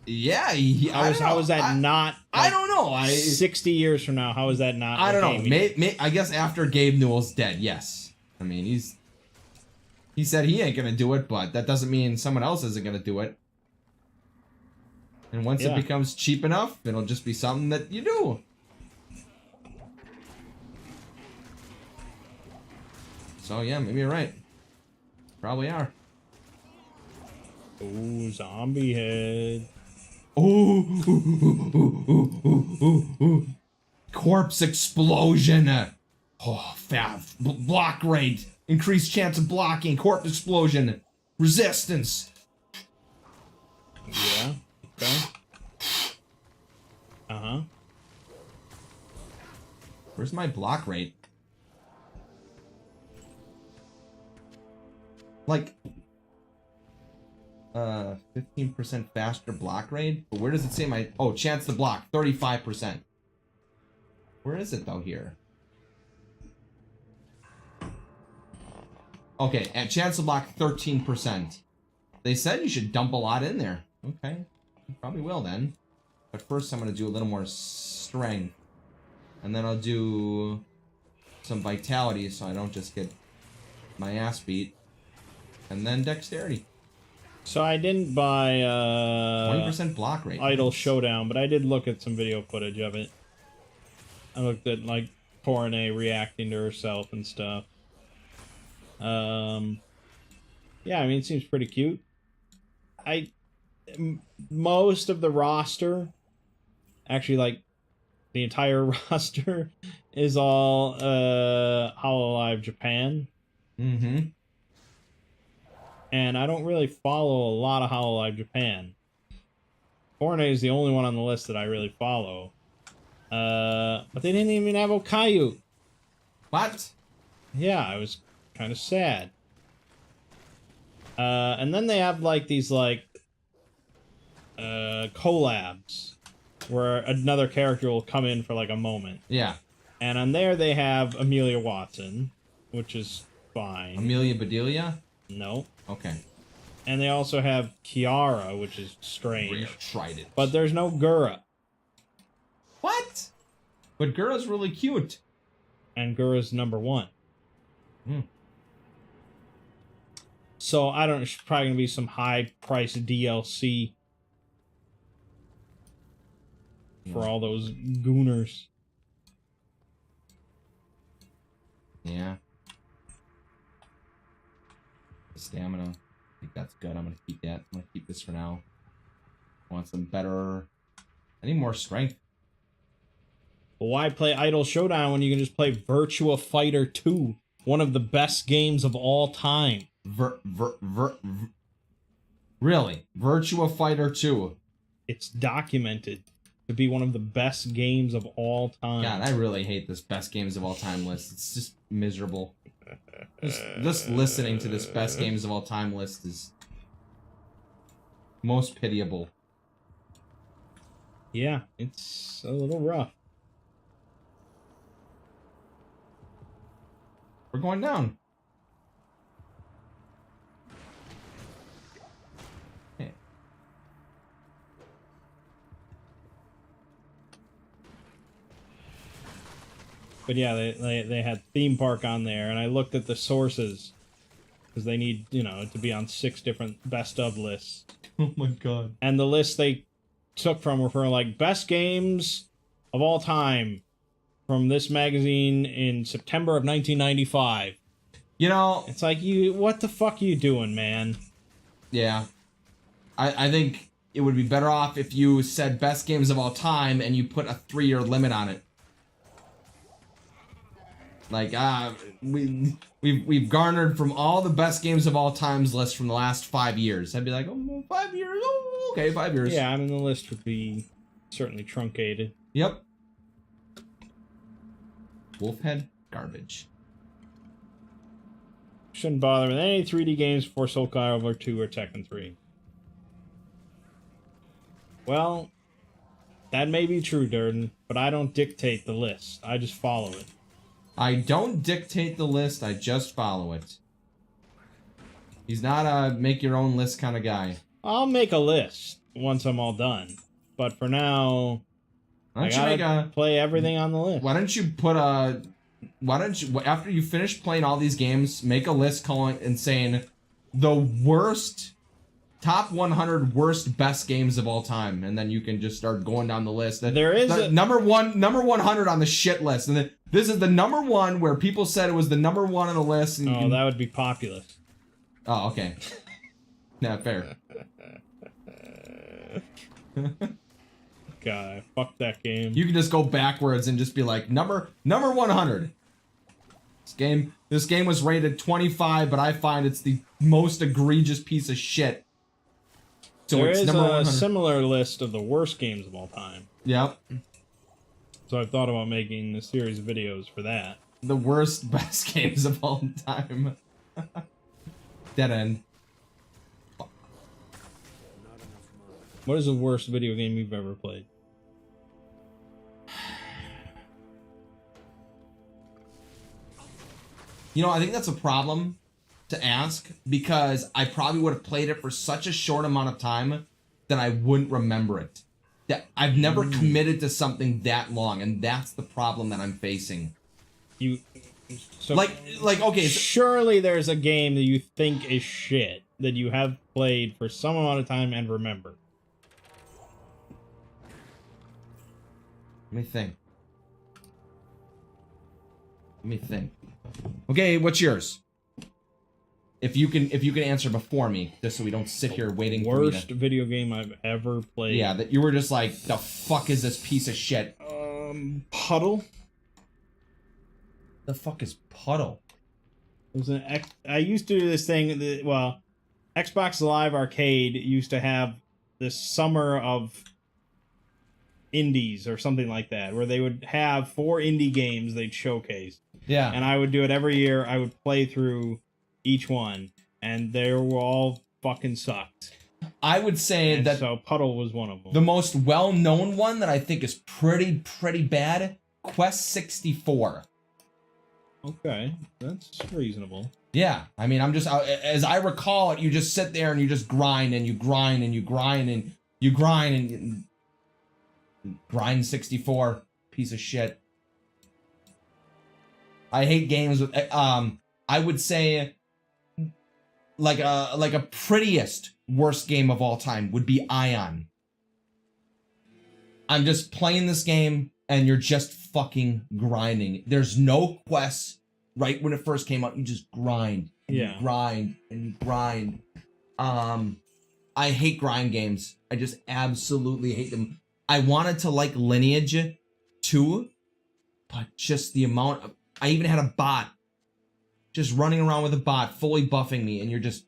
Yeah, how is that not? Like, I don't know. 60 years from now, how is that not? I don't know. Gaming? I guess after Gabe Newell's dead, yes. I mean, he said he ain't gonna do it, but that doesn't mean someone else isn't gonna do it. And once it becomes cheap enough, it'll just be something that you do. So yeah, maybe you're right. Probably are. Ooh, zombie head. Ooh. Corpse explosion. Oh, block rate. Increased chance of blocking. Corpse explosion. Resistance. Yeah. Okay. Uh-huh. Where's my block rate? Like 15% faster block rate? But where does it say my... Oh, chance to block, 35%. Where is it, though, here? Okay, at chance to block, 13%. They said you should dump a lot in there. Okay, you probably will, then. But first, I'm going to do a little more strength. And then I'll do some vitality so I don't just get my ass beat. And then dexterity. So I didn't buy 20% block rate. Idle Showdown, but I did look at some video footage of it. I looked at like Torne reacting to herself and stuff. Yeah, I mean, it seems pretty cute. Most of the roster, actually, like the entire roster, is all Hololive Japan. Mm-hmm. And I don't really follow a lot of Hololive Japan. Torne is the only one on the list that I really follow. But they didn't even have Okayu. What? Yeah, I was kind of sad. And then they have like these like collabs where another character will come in for like a moment. Yeah. And on there they have Amelia Watson, which is fine. Amelia Bedelia? No. Okay. And they also have Kiara, which is strange. Rare Trident. But there's no Gura. What? But Gura's really cute. And Gura's #1. Hmm. So I don't know, it's probably gonna be some high price DLC for all those gooners. Yeah. Stamina. I think that's good. I'm gonna keep that. I'm gonna keep this for now. Want some better... I need more strength. But why play Idle Showdown when you can just play Virtua Fighter 2? One of the best games of all time. Really? Virtua Fighter 2? It's documented to be one of the best games of all time. God, I really hate this best games of all time list. It's just miserable. Just listening to this best games of all time list is most pitiable. Yeah, it's a little rough. We're going down. But yeah, they had theme park on there, and I looked at the sources because they need, you know, to be on 6 different best of lists. Oh my god. And the lists they took from were for like best games of all time from this magazine in September of 1995. You know, It's like, what the fuck are you doing, man? yeah. I think it would be better off if you said best games of all time and you put a 3-year limit on it. Like, we've garnered from all the best games of all times lists from the last 5 years. I'd be like, oh, 5 years? Oh, okay, 5 years. Yeah, I mean, the list would be certainly truncated. Yep. Wolfhead, garbage. Shouldn't bother with any 3D games before Soul Calibur 2 or Tekken 3. Well, that may be true, Durden, but I don't dictate the list. I just follow it. I don't dictate the list, I just follow it. He's not a make your own list kind of guy. I'll make a list once I'm all done. But for now, Why don't I you gotta make play everything on the list. why don't you put a... Why don't you, after you finish playing all these games, make a list calling and saying the worst, top 100 worst best games of all time, and then you can just start going down the list. There is a... number 100 on the shit list, and then this is the number 1 where people said it was the number 1 on the list. And Oh, that would be populous. Oh, okay. Yeah, fair. God, fuck that game. You can just go backwards and just be like number 100. This game was rated 25, but I find it's the most egregious piece of shit. So there it's is number a 100. similar list of the worst games of all time. Yep. So I've thought about making a series of videos for that. The worst best games of all time. Dead end. What is the worst video game you've ever played? You know, I think that's a problem to ask because I probably would have played it for such a short amount of time that I wouldn't remember it. That I've never committed to something that long, and that's the problem that I'm facing. So Like okay, so, surely there's a game that you think is shit that you have played for some amount of time and remember. let me think. Okay, what's yours? If you can answer before me, just so we don't sit here waiting for me Worst video game I've ever played. Yeah, that you were just like, the fuck is this piece of shit? Puddle. The fuck is Puddle? It was I used to do this thing. Well, Xbox Live Arcade used to have this summer of indies or something like that, where they would have 4 indie games they'd showcase. Yeah. And I would do it every year. I would play through each one, and they were all fucking sucked. I would say And that so Puddle was one of them. the most well-known one that I think is pretty bad, Quest 64. Okay, that's reasonable. Yeah, I mean, I'm just, as I recall it, you just sit there and you just grind and you grind and you grind and you grind and grind 64, piece of shit. I hate games with, I would say, like a prettiest worst game of all time would be Ion. I'm just playing this game and you're just fucking grinding. There's no quests. Right when it first came out, you just grind. And Yeah. You grind and you grind. I hate grind games. I just absolutely hate them. I wanted to like Lineage too, but just the amount of, I even had a bot just running around with a bot fully buffing me, and you're just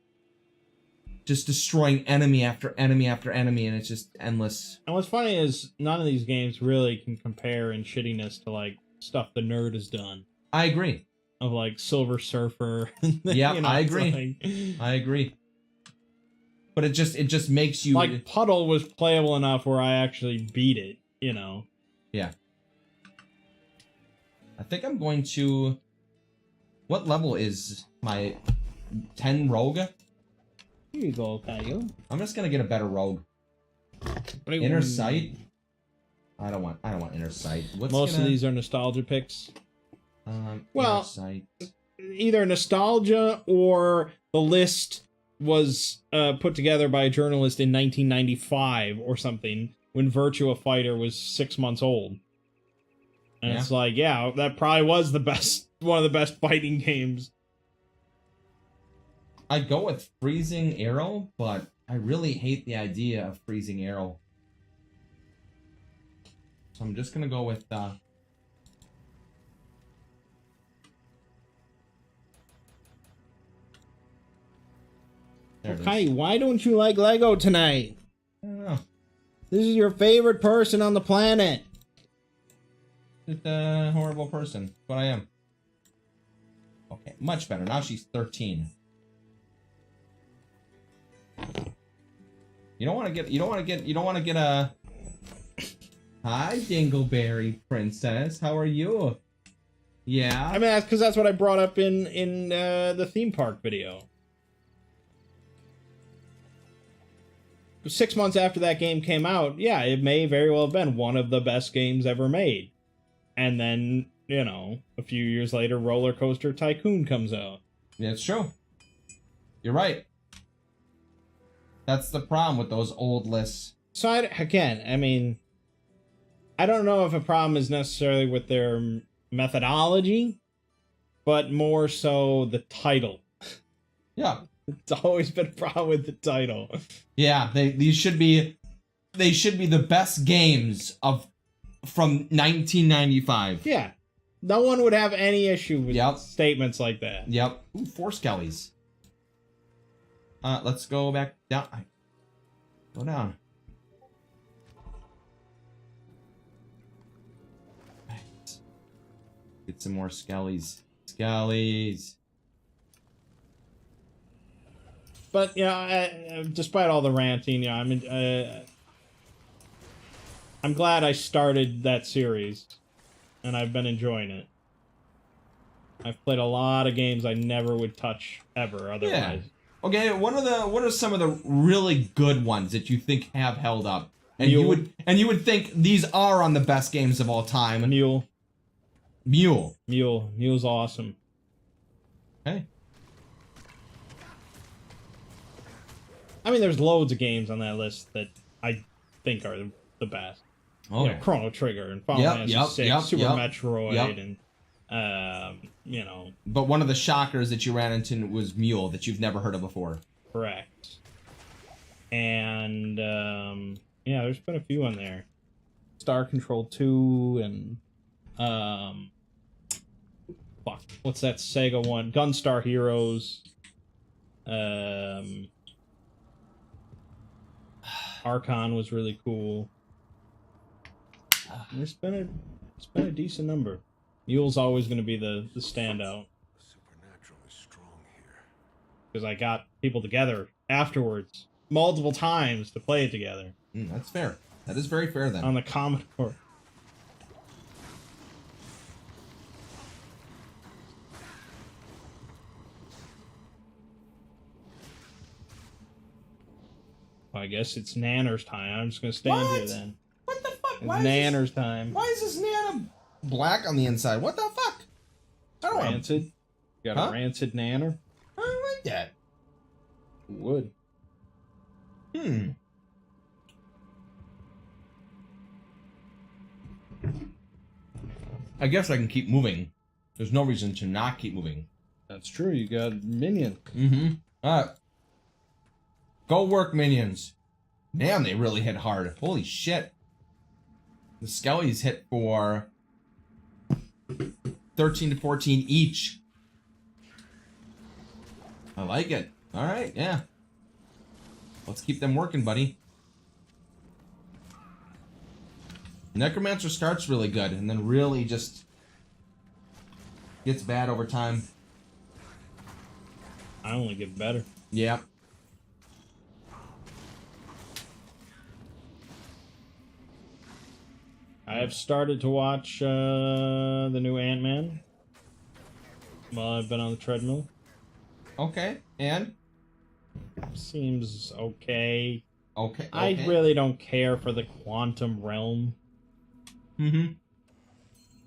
destroying enemy after enemy after enemy, and it's just endless. And what's funny is none of these games really can compare in shittiness to like stuff the nerd has done. I agree. Of like Silver Surfer. Yeah, I it's agree. like- I agree. But it just makes you like Puddle was playable enough where I actually beat it, you know. Yeah. I think I'm going to, what level is my 10 rogue? Here you go, Caillou. I'm just gonna get a better rogue. Inner sight? I don't want inner sight. What's Most gonna... of these are nostalgia picks. Well, Site. either nostalgia or the list was put together by a journalist in 1995 or something when Virtua Fighter was 6 months old. And it's like, yeah, that probably was the best, one of the best fighting games. I'd go with Freezing Arrow, but I really hate the idea of Freezing Arrow. So I'm just gonna go with there it Okay, is. why don't you like Lego tonight? I don't know. This is your favorite person on the planet. Just a horrible person. But I am. Okay, much better. Now she's 13. You don't want to get a Hi, Dingleberry Princess. How are you? Yeah. I mean, that's because that's what I brought up in the theme park video. 6 months after that game came out, yeah, it may very well have been one of the best games ever made. And then, you know, a few years later, Roller Coaster Tycoon comes out. Yeah, it's true. You're right. That's the problem with those old lists. So, I mean, I don't know if a problem is necessarily with their methodology, but more so the title. Yeah. It's always been a problem with the title. Yeah, they should be the best games from 1995. Yeah. No one would have any issue with Yep. statements like that. Yep. Ooh, 4 skellies. Let's go back down. Go down. Right. Get some more skellies. Skellies. But, you know, despite all the ranting, you know, I'm glad I started that series, and I've been enjoying it. I've played a lot of games I never would touch ever otherwise. Yeah. Okay, what are some of the really good ones that you think have held up? And Mule. you would think these are on the best games of all time. Mule. Mule. Mule's awesome. Okay. I mean, there's loads of games on that list that I think are the best. Oh, You know, Chrono Trigger and Final Fantasy VI, Super Metroid, and you know. But one of the shockers that you ran into was Mule that you've never heard of before. Correct. And yeah, there's been a few on there. Star Control 2 and fuck, what's that Sega one? Gunstar Heroes. Archon was really cool. It's been a decent number. Mule's always going to be the standout Supernatural is strong here. because I got people together afterwards multiple times to play it together That's fair. That is very fair then. on the Commodore. Well, I guess it's Nanner's time. I'm just gonna stand here What? then. What the fuck? It's Nanner's time. Why is this Nana black on the inside? What the fuck? I don't want Rancid. You got Huh? a rancid Nanner? I don't like that. Would. I guess I can keep moving. There's no reason to not keep moving. That's true. You got minion. Mm-hmm. Alright. Go work, minions. Damn, they really hit hard. Holy shit. The Skellies hit for 13 to 14 each. I like it. Alright, yeah. Let's keep them working, buddy. Necromancer starts really good, and then really just gets bad over time. I only get better. Yeah. I have started to watch the new Ant-Man while I've been on the treadmill. Okay, and? Seems okay. Okay. I really don't care for the quantum realm. Mm-hmm.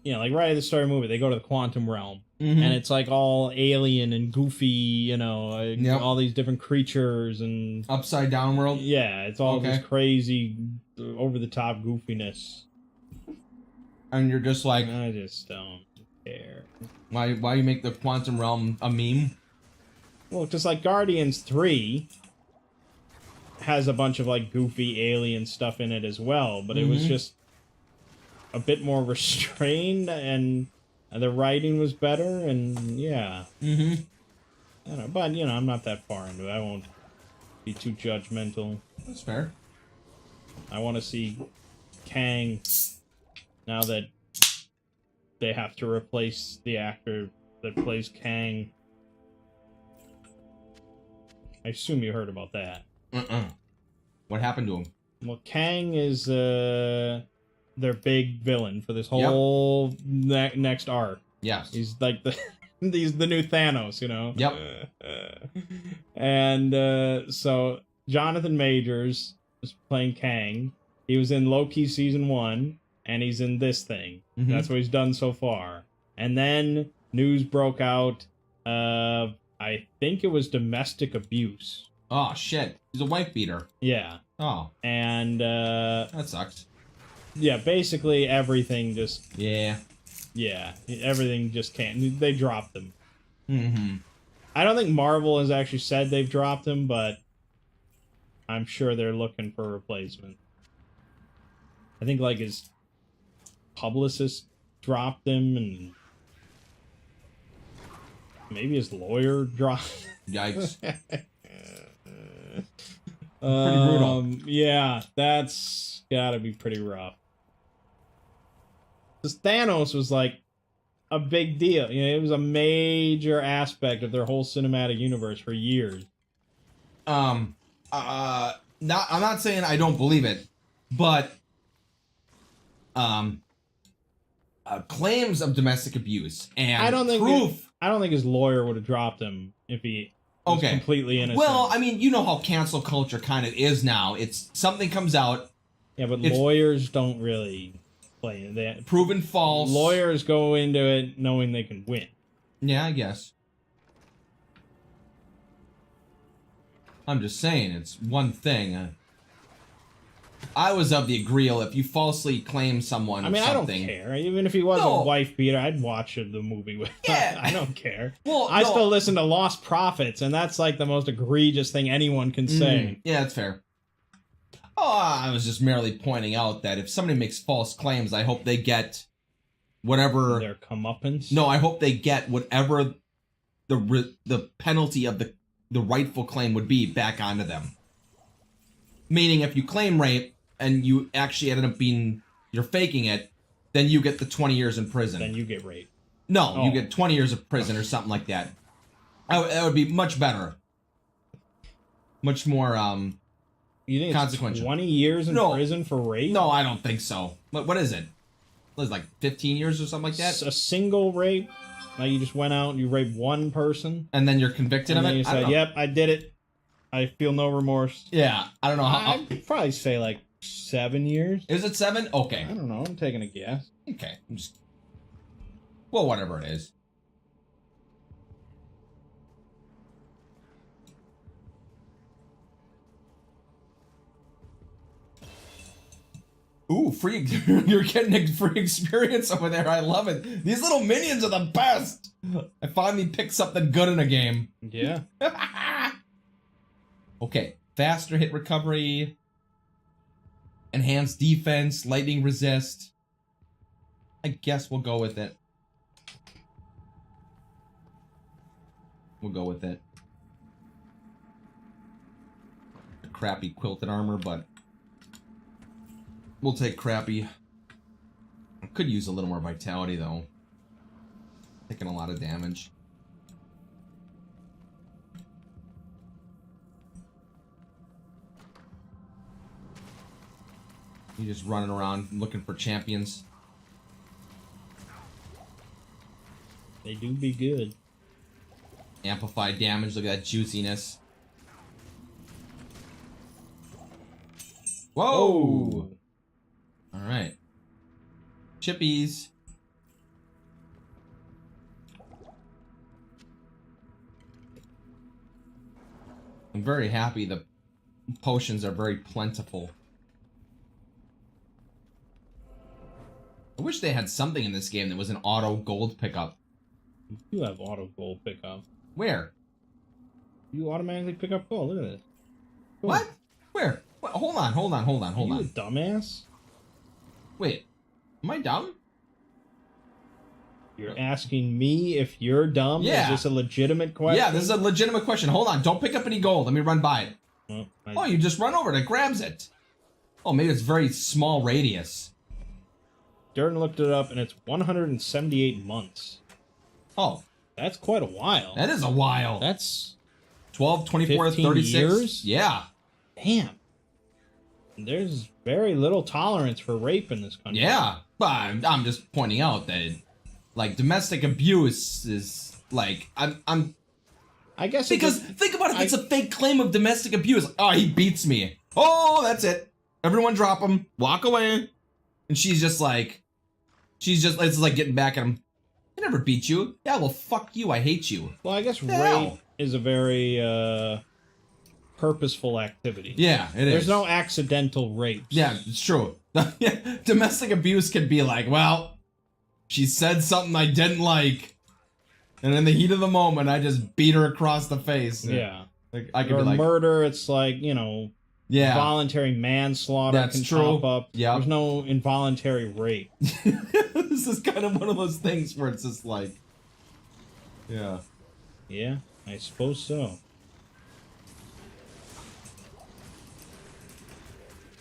you know, like right at the start of the movie, they go to the quantum realm, Mhm. and it's like all alien and goofy, you know, Yep. all these different creatures and Upside down world. yeah, it's all Okay. this crazy, over the top goofiness. And you're just like, I just don't care. why you make the quantum realm a meme? Well, because like Guardians 3 has a bunch of like goofy alien stuff in it as well, but it was Mhm. just a bit more restrained and the writing was better and yeah. Mm-hmm. I don't know, but you know, I'm not that far into it. I won't be too judgmental. That's fair. I want to see Kang now that they have to replace the actor that plays Kang. I assume you heard about that. What happened to him? Well, Kang is their big villain for this whole next arc. Yes. He's like he's the new Thanos, you know. Yep. And so Jonathan Majors is playing Kang. He was in Loki season 1, and he's in this thing. Mhm. That's what he's done so far. And then news broke out. I think it was domestic abuse. Oh shit. He's a wife beater. Yeah. Oh, And that sucks. yeah, basically everything just everything just can't. They dropped him. Mm-hmm. I don't think Marvel has actually said they've dropped him, but I'm sure they're looking for a replacement. I think like his publicist dropped him, and maybe his lawyer dropped. Yikes. Brutal. Yeah, that's gotta be pretty rough. Because Thanos was like a big deal. You know, it was a major aspect of their whole cinematic universe for years. I'm not saying I don't believe it, but claims of domestic abuse and I don't think proof. I don't think his lawyer would have dropped him if he was Okay. completely innocent. Well, I mean, you know how cancel culture kind of is now. It's something comes out, yeah, but it's- lawyers don't really play it. They, proven false. lawyers go into it knowing they can win. Yeah, I guess. I'm just saying, it's one thing. I was of the agreeal if you falsely claim someone I mean, something. I don't care. Even if he was No. a wife beater, I'd watch the movie with him. Yeah. I don't care. Well, I no. still listen to Lost Prophets, and that's like the most egregious thing anyone can say. Yeah, that's fair. Oh, I was just merely pointing out that if somebody makes false claims, I hope they get whatever. Their comeuppance. No, I hope they get whatever the penalty of the rightful claim would be back onto them. Meaning, if you claim rape and you actually ended up you're faking it, then you get the 20 years in prison. Then you get raped. No, Oh. you get 20 years of prison or something like that. That would be much better. Much more, You think it's consequential. 20 years in No. prison for rape? no, I don't think so. What is it? What is it, like 15 years or something like that? A single rape? Like you just went out and you raped one person? And then you're convicted And of then it? you I don't said, know. yep, I did it. I feel no remorse. Yeah, I don't know how. I'd probably say like 7 years. Is it 7? I Okay. don't know. I'm taking a guess. Okay. Well, whatever it is. Ooh, free! You're getting a free experience over there. I love it. These little minions are the best. I finally picked something good in a game. Yeah. Okay, faster hit recovery, enhanced defense, lightning resist. I guess we'll go with it. We'll go with it. A crappy quilted armor, but we'll take crappy. I could use a little more vitality though. Taking a lot of damage. You just running around looking for champions. They do be good. Amplified damage, look at that juiciness. Whoa! Oh. Alright. Chippies. I'm very happy the potions are very plentiful. I wish they had something in this game that was an auto gold pickup. You have auto gold pickup. Where? You automatically pick up gold. Look at this. Cool. What? Where? What? Hold on. You a dumbass? Wait, am I dumb? You're asking me if you're dumb? Yeah. Is this a legitimate question? Yeah, this is a legitimate question. Hold on, don't pick up any gold. Let me run by it. Well, Oh, you just run over it. It grabs it. Oh, maybe it's very small radius. Darren looked it up, and it's 178 months. Oh, That's quite a while. that is a while. That's 12, 24, 15 36. years? Yeah. damn. There's very little tolerance for rape in this country. Yeah. But I'm just pointing out that, like, domestic abuse is, like, I guess because think about if it's a fake claim of domestic abuse. Oh, he beats me. Oh, that's it. Everyone drop him. Walk away. And she's just like, it's like getting back at him. I never beat you. Yeah, well, fuck you. I hate you. Well, I guess Hell. rape is a very purposeful activity. Yeah, it is. There's no accidental rapes. Yeah, it's true. Yeah, domestic abuse could be like, well, she said something I didn't like, and in the heat of the moment, I just beat her across the face. Yeah. Like, I could Or be like, murder, it's like, yeah, voluntary manslaughter That's can true. pop up. Yep. There's no involuntary rape. this is kind of one of those things where it's just like, yeah. Yeah, I suppose so.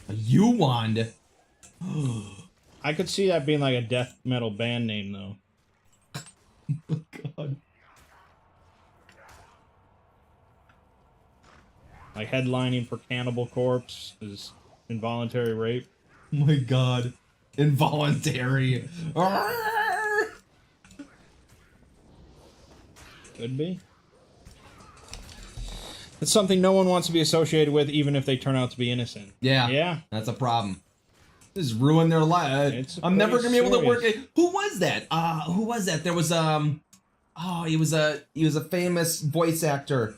A U-wand. I could see that being like a death metal band name, though. Oh, God. Like headlining for Cannibal Corpse is involuntary rape. Oh my God. Involuntary. Could be. It's something no one wants to be associated with, even if they turn out to be innocent. Yeah. Yeah. That's a problem. This has ruined their life. It's I'm never gonna be able to work. serious. Who was that? Who was that? There was oh, he was a famous voice actor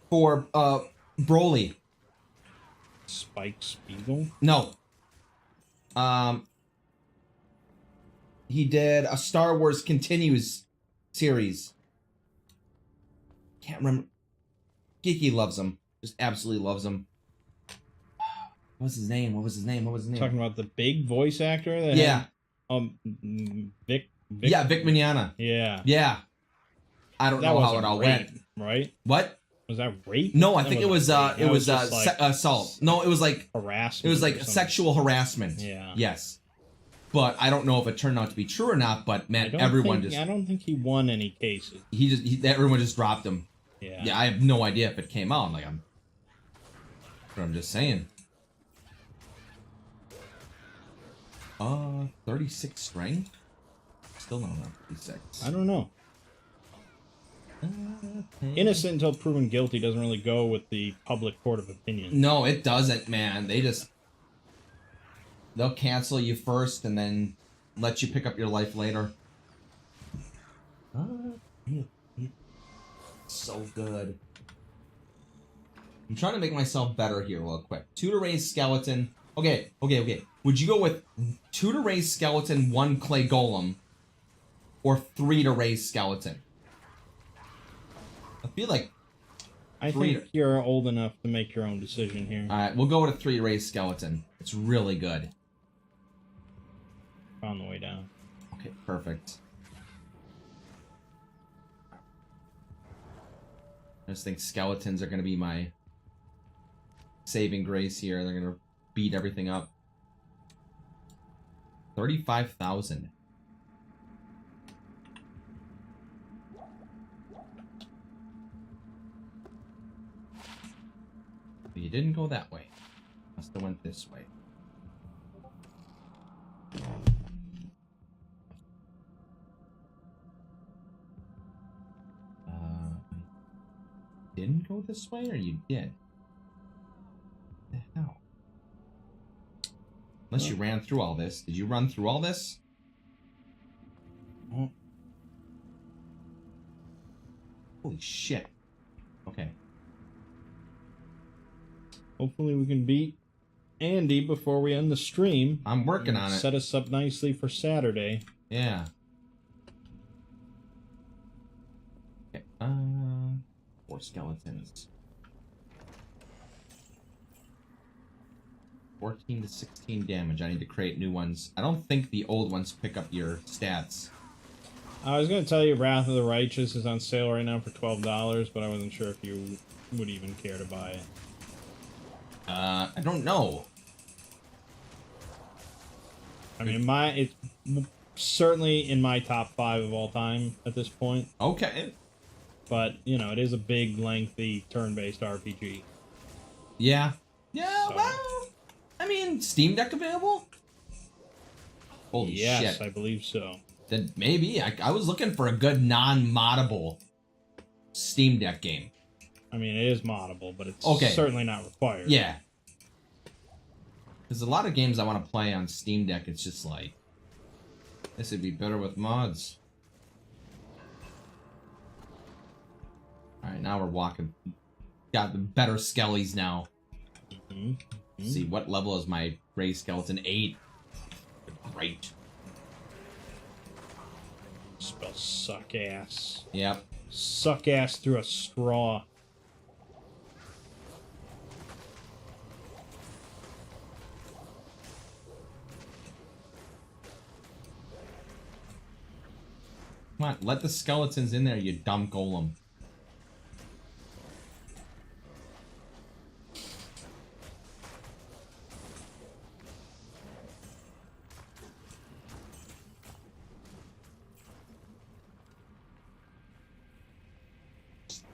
for Broly. Spike Spiegel? No. He did a Star Wars Continues series. Can't remember. Geeky loves him. Just absolutely loves him. What was his name? Talking about the big voice actor? That Yeah. had, Vic. Yeah, Vic Mignogna. Yeah. Yeah. I don't know how it all went. Right? What? Was that rape? No, I That think it was wasn't rape. That was just like assault. No, it was like harassment. it was or like something. sexual harassment. Yeah. Yes. But I don't know if it turned out to be true or not, but I man, don't everyone think- just I don't think he won any cases. everyone just dropped him. Yeah. Yeah, I have no idea if it came out. Like I'm just saying. 36 strength? Still don't know 36. I don't know. Innocent until proven guilty doesn't really go with the public court of opinion. No, it doesn't, man. They'll cancel you first and then let you pick up your life later. So good. I'm trying to make myself better here real quick. 2 to raise skeleton. Okay. Would you go with 2 to raise skeleton, 1 clay golem, or 3 to raise skeleton? I feel like... I think you're old enough to make your own decision here. Alright, we'll go with a 3 to raise skeleton. It's really good. On the way down. Okay, perfect. I just think skeletons are going to be my saving grace here. They're going to beat everything up. 35,000. But you didn't go that way. Must have went this way. Didn't go this way, or you did? What the hell? Unless you ran through all this. Did you run through all this? Oh. Holy shit. Okay. Hopefully we can beat Andy before we end the stream. I'm working on it. Set us up nicely for Saturday. Yeah. Okay. 4 skeletons. 14 to 16 damage. I need to create new ones. I don't think the old ones pick up your stats. I was going to tell you Wrath of the Righteous is on sale right now for $12, but I wasn't sure if you would even care to buy it. I don't know. I mean, it's certainly in my top 5 of all time at this point. Okay. But, you know, it is a big, lengthy, turn-based RPG. Yeah. Yeah, So- well... I mean, Steam Deck available? Holy yes, shit. I believe so. Then maybe. I was looking for a good non-moddable Steam Deck game. I mean, it is moddable, but it's Okay. certainly not required. Yeah. There's a lot of games I want to play on Steam Deck. It's just like, this would be better with mods. Alright, now we're walking. Got the better skellies now. Mm-hmm. Let's see, what level is my Gray Skeleton? 8. Great. Spell suck ass. Yep. Suck ass through a straw. Come on, let the skeletons in there, you dumb golem.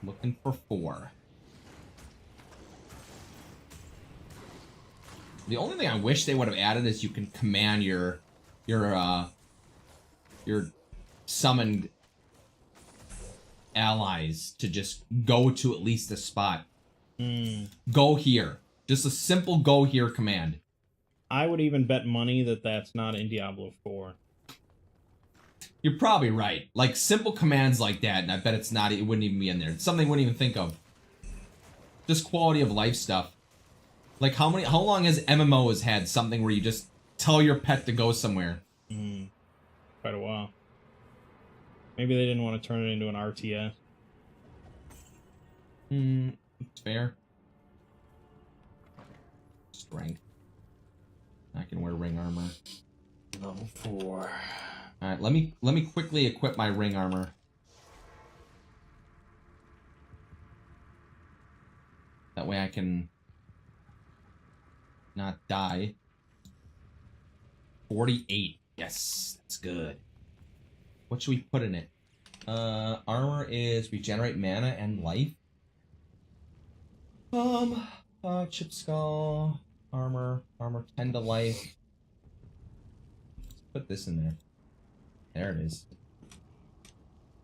Looking for 4. The only thing I wish they would have added is you can command your summoned allies to just go to at least a spot. Go here. Just a simple go here command. I would even bet money that that's not in Diablo 4. You're probably right. Like, simple commands like that, and I bet it's not, it wouldn't even be in there. It's something I wouldn't even think of. Just quality of life stuff. Like, how long has MMOs had something where you just tell your pet to go somewhere? Quite a while. Maybe they didn't want to turn it into an RTS. It's fair. Strength. I can wear ring armor. Level 4. Alright, let me quickly equip my ring armor. That way I can not die. 48. Yes, that's good. What should we put in it? Armor is regenerate mana and life. Chip skull, armor 10 to life. Let's put this in there. There it is.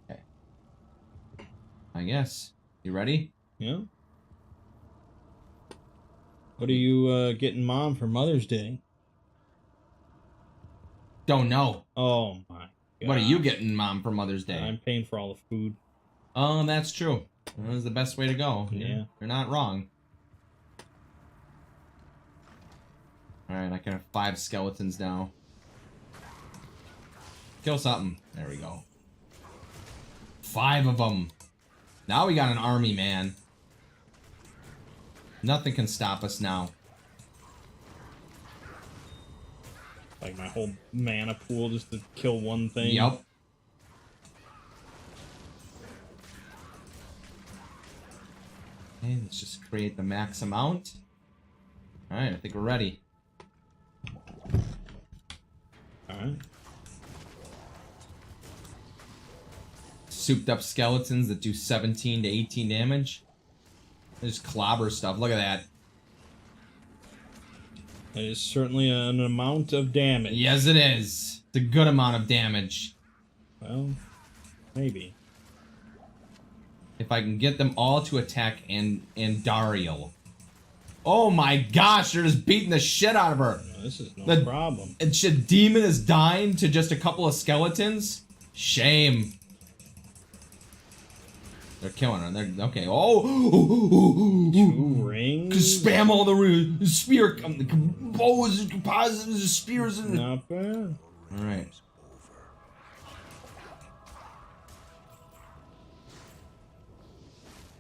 Okay. I guess. You ready? Yeah. What are you getting Mom for Mother's Day? Don't know. Oh my god. What are you getting, Mom, for Mother's Day? I'm paying for all the food. Oh, that's true. That was the best way to go. Yeah. You're not wrong. Alright, I can have 5 skeletons now. Kill something. There we go. 5 of them. Now we got an army, man. Nothing can stop us now. Like my whole mana pool just to kill one thing. Yup. Okay, let's just create the max amount. Alright, I think we're ready. Alright. Souped up skeletons that do 17 to 18 damage. They just clobber stuff. Look at that. That is certainly an amount of damage. Yes, it is. It's a good amount of damage. Well, maybe. If I can get them all to attack and Dariel. Oh my gosh, they're just beating the shit out of her. This is no The- problem. And shit, demon is dying to just a couple of skeletons? Shame. They're killing her. They're okay. Oh, 2 rings. spam all the spear, bows, composites, spears. Not bad. All right.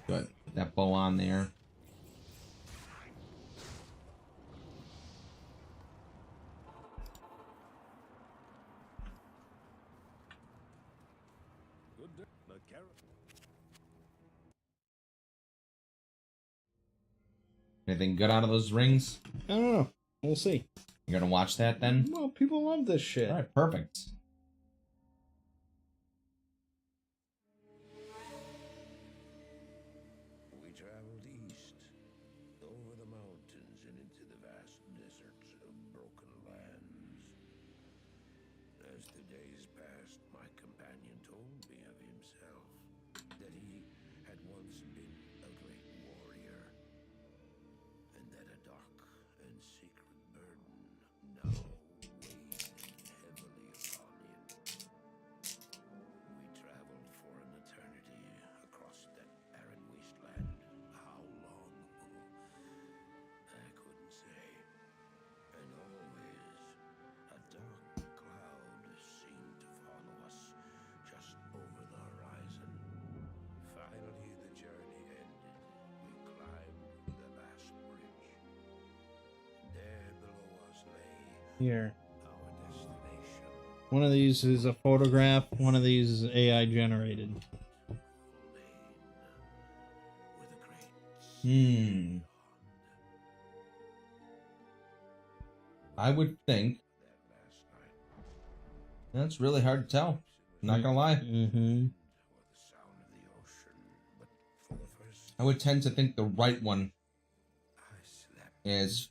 Good. Put that bow on there. Anything good out of those rings? I don't know. We'll see. You're gonna watch that then? Well, people love this shit. All right, perfect. We traveled east, over the mountains and into the vast deserts of broken lands. As the days passed, my companion told me of himself, that he had once been a great warrior, and that a dark and secret burden now weighed heavily upon him. We traveled for an eternity across that barren wasteland. How long? I couldn't say. And always, a dark cloud seemed to follow us just over the horizon. Finally, the journey ended. We climbed the last bridge. There below us lay Here. our destination. One of these is a photograph. One of these is AI generated. Lane with a great sea I would think that last night. that's really hard to tell. I'm not gonna lie. Mm-hmm. Or the sound of the ocean, but for the first I would tend to think the right one I slept. is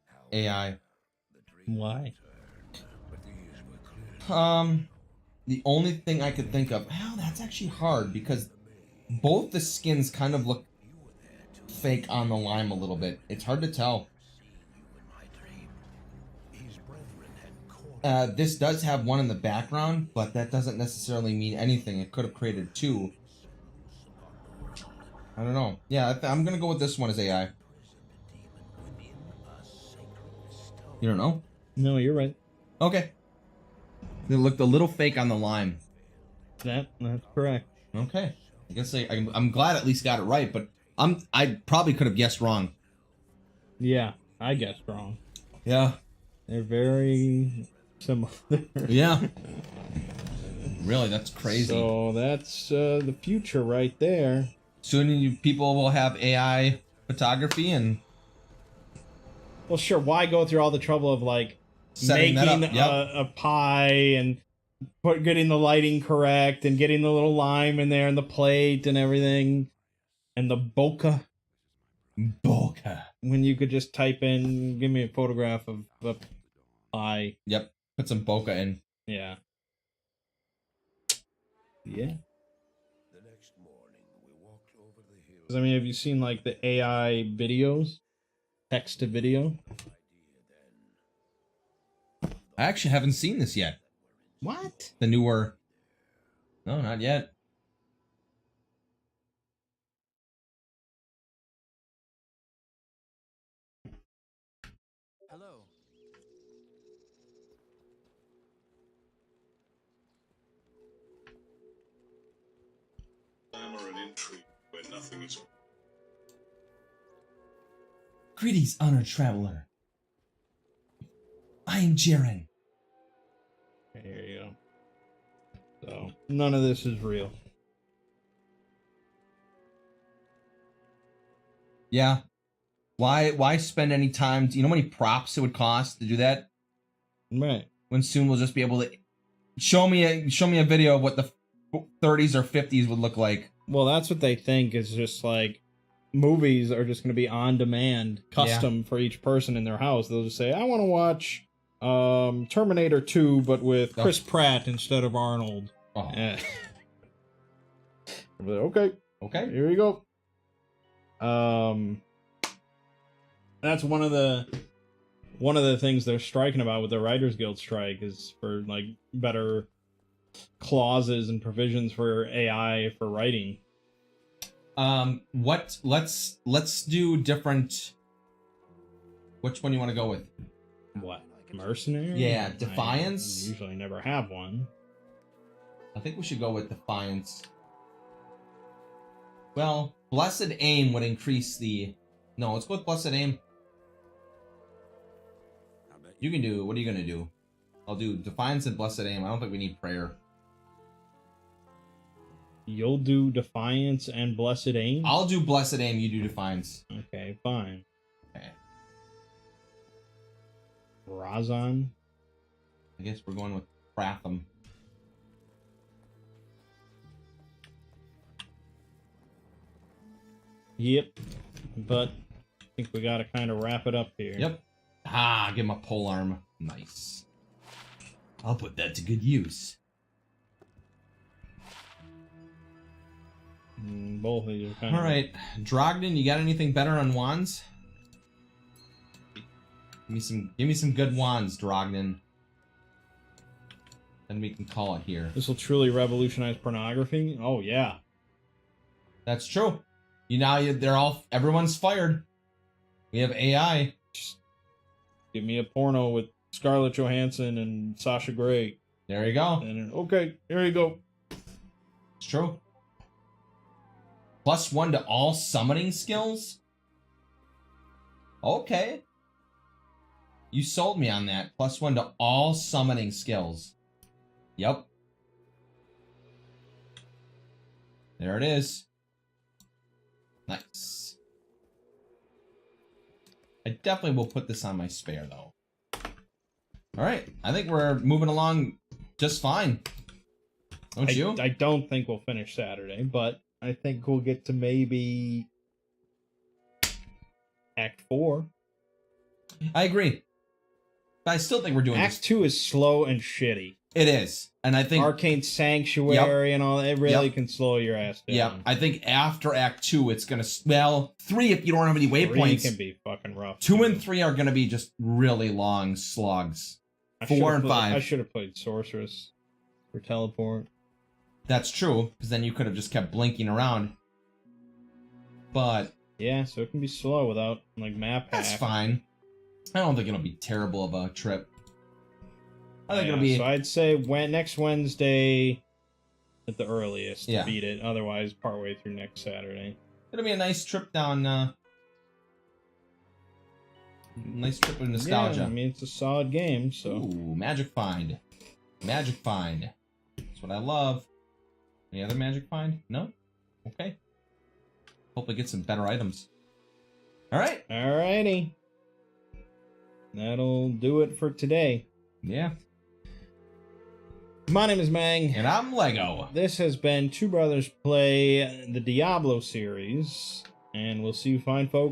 However, AI. the dream Why? returned, but these were clearly The only thing I could think of, well, that's actually hard because both the skins kind of look fake on the lime a little bit. It's hard to tell. seeing you in my dream. His brethren had cornered This does have one in the background, but that doesn't necessarily mean anything. It could have created 2. I don't know. Yeah, I'm gonna go with this one as AI. within a sacred stone. You don't know? No, you're right. Okay. It looked a little fake on the lime. That's correct. Okay. I guess I'm glad at least got it right, but I probably could have guessed wrong. Yeah, I guessed wrong. Yeah. They're very similar. Yeah. Really, that's crazy. So that's the future right there. Soon people will have AI photography and Well, sure. Why go through all the trouble of like setting making that up. Yep. a pie and getting the lighting correct and getting the little lime in there and the plate and everything and the bokeh Bokeh. when you could just type in, give me a photograph of a pie. Yep. Put some bokeh in. Yeah. Yeah. The next morning, we walked over the hill. 'Cause, I mean, have you seen like the AI videos? Text to video? Idea then. I actually haven't seen this yet. What? The newer. No, not yet. Hello. Glamour and intrigue where nothing is. Greetings, honored traveler. I am Jaren. Here you go. So, none of this is real. Yeah. Why spend any time? Do you know how many props it would cost to do that? Right. When soon we'll just be able to show me a video of what the 30s or 50s would look like. Well, that's what they think is just like movies are just going to be on demand, custom for each person in their house. They'll just say, I want to watch Terminator 2, but with Chris Pratt instead of Arnold. Oh. Eh. They'll be like, okay, Okay. here we go. That's one of the things they're striking about with the Writers Guild strike is for like better clauses and provisions for AI for writing. Let's do different. Which one do you want to go with? What? Mercenary? Yeah, Defiance? I usually never have one. I think we should go with Defiance. Well, Blessed Aim would increase the... No, let's go with Blessed Aim. You can do... What are you going to do? I'll do Defiance and Blessed Aim. I don't think we need Prayer. You'll do Defiance and Blessed Aim? I'll do Blessed Aim, you do Defiance. Okay, fine. Okay. Razan? I guess we're going with Pratham. Yep. But I think we gotta kind of wrap it up here. Yep. Ah, give him a polearm. Nice. I'll put that to good use. Both of these are kind of... Alright. Drogden, you got anything better on wands? Give me some good wands, Drogden. Then we can call it here. This will truly revolutionize pornography? Oh, yeah. That's true. Everyone's fired. We have AI. Just give me a porno with Scarlett Johansson and Sasha Grey. There you go. And okay, here you go. It's true. +1 to all summoning skills? Okay. You sold me on that. +1 to all summoning skills. Yep. There it is. Nice. I definitely will put this on my spare, though. Alright, I think we're moving along just fine. Don't you? I don't think we'll finish Saturday, but I think we'll get to maybe Act 4. I agree. But I still think we're doing Act 2 is slow and shitty. It is. And I think... Arcane Sanctuary and all that, it really can slow your ass down. Yeah, I think after Act 2, it's going to... Well, 3 if you don't have any waypoints. 3 can be fucking rough. 2 and 3 are going to be just really long slugs. 4 and 5. I should have played Sorceress for teleport. That's true, because then you could have just kept blinking around. But... Yeah, so it can be slow without, like, map hack. That's fine. I don't think it'll be terrible of a trip. I think it'll be... So I'd say next Wednesday at the earliest to Yeah. beat it. Otherwise, partway through next Saturday. It'll be a nice trip down... nice trip of nostalgia. Yeah, I mean, it's a solid game, so... Ooh, Magic Find. Magic Find. That's what I love. Any other Magic Find? No? Okay. Hopefully get some better items. Alright. Alrighty. That'll do it for today. Yeah. My name is Mang. And I'm Lego. This has been Two Brothers Play the Diablo series. And we'll see you fine folks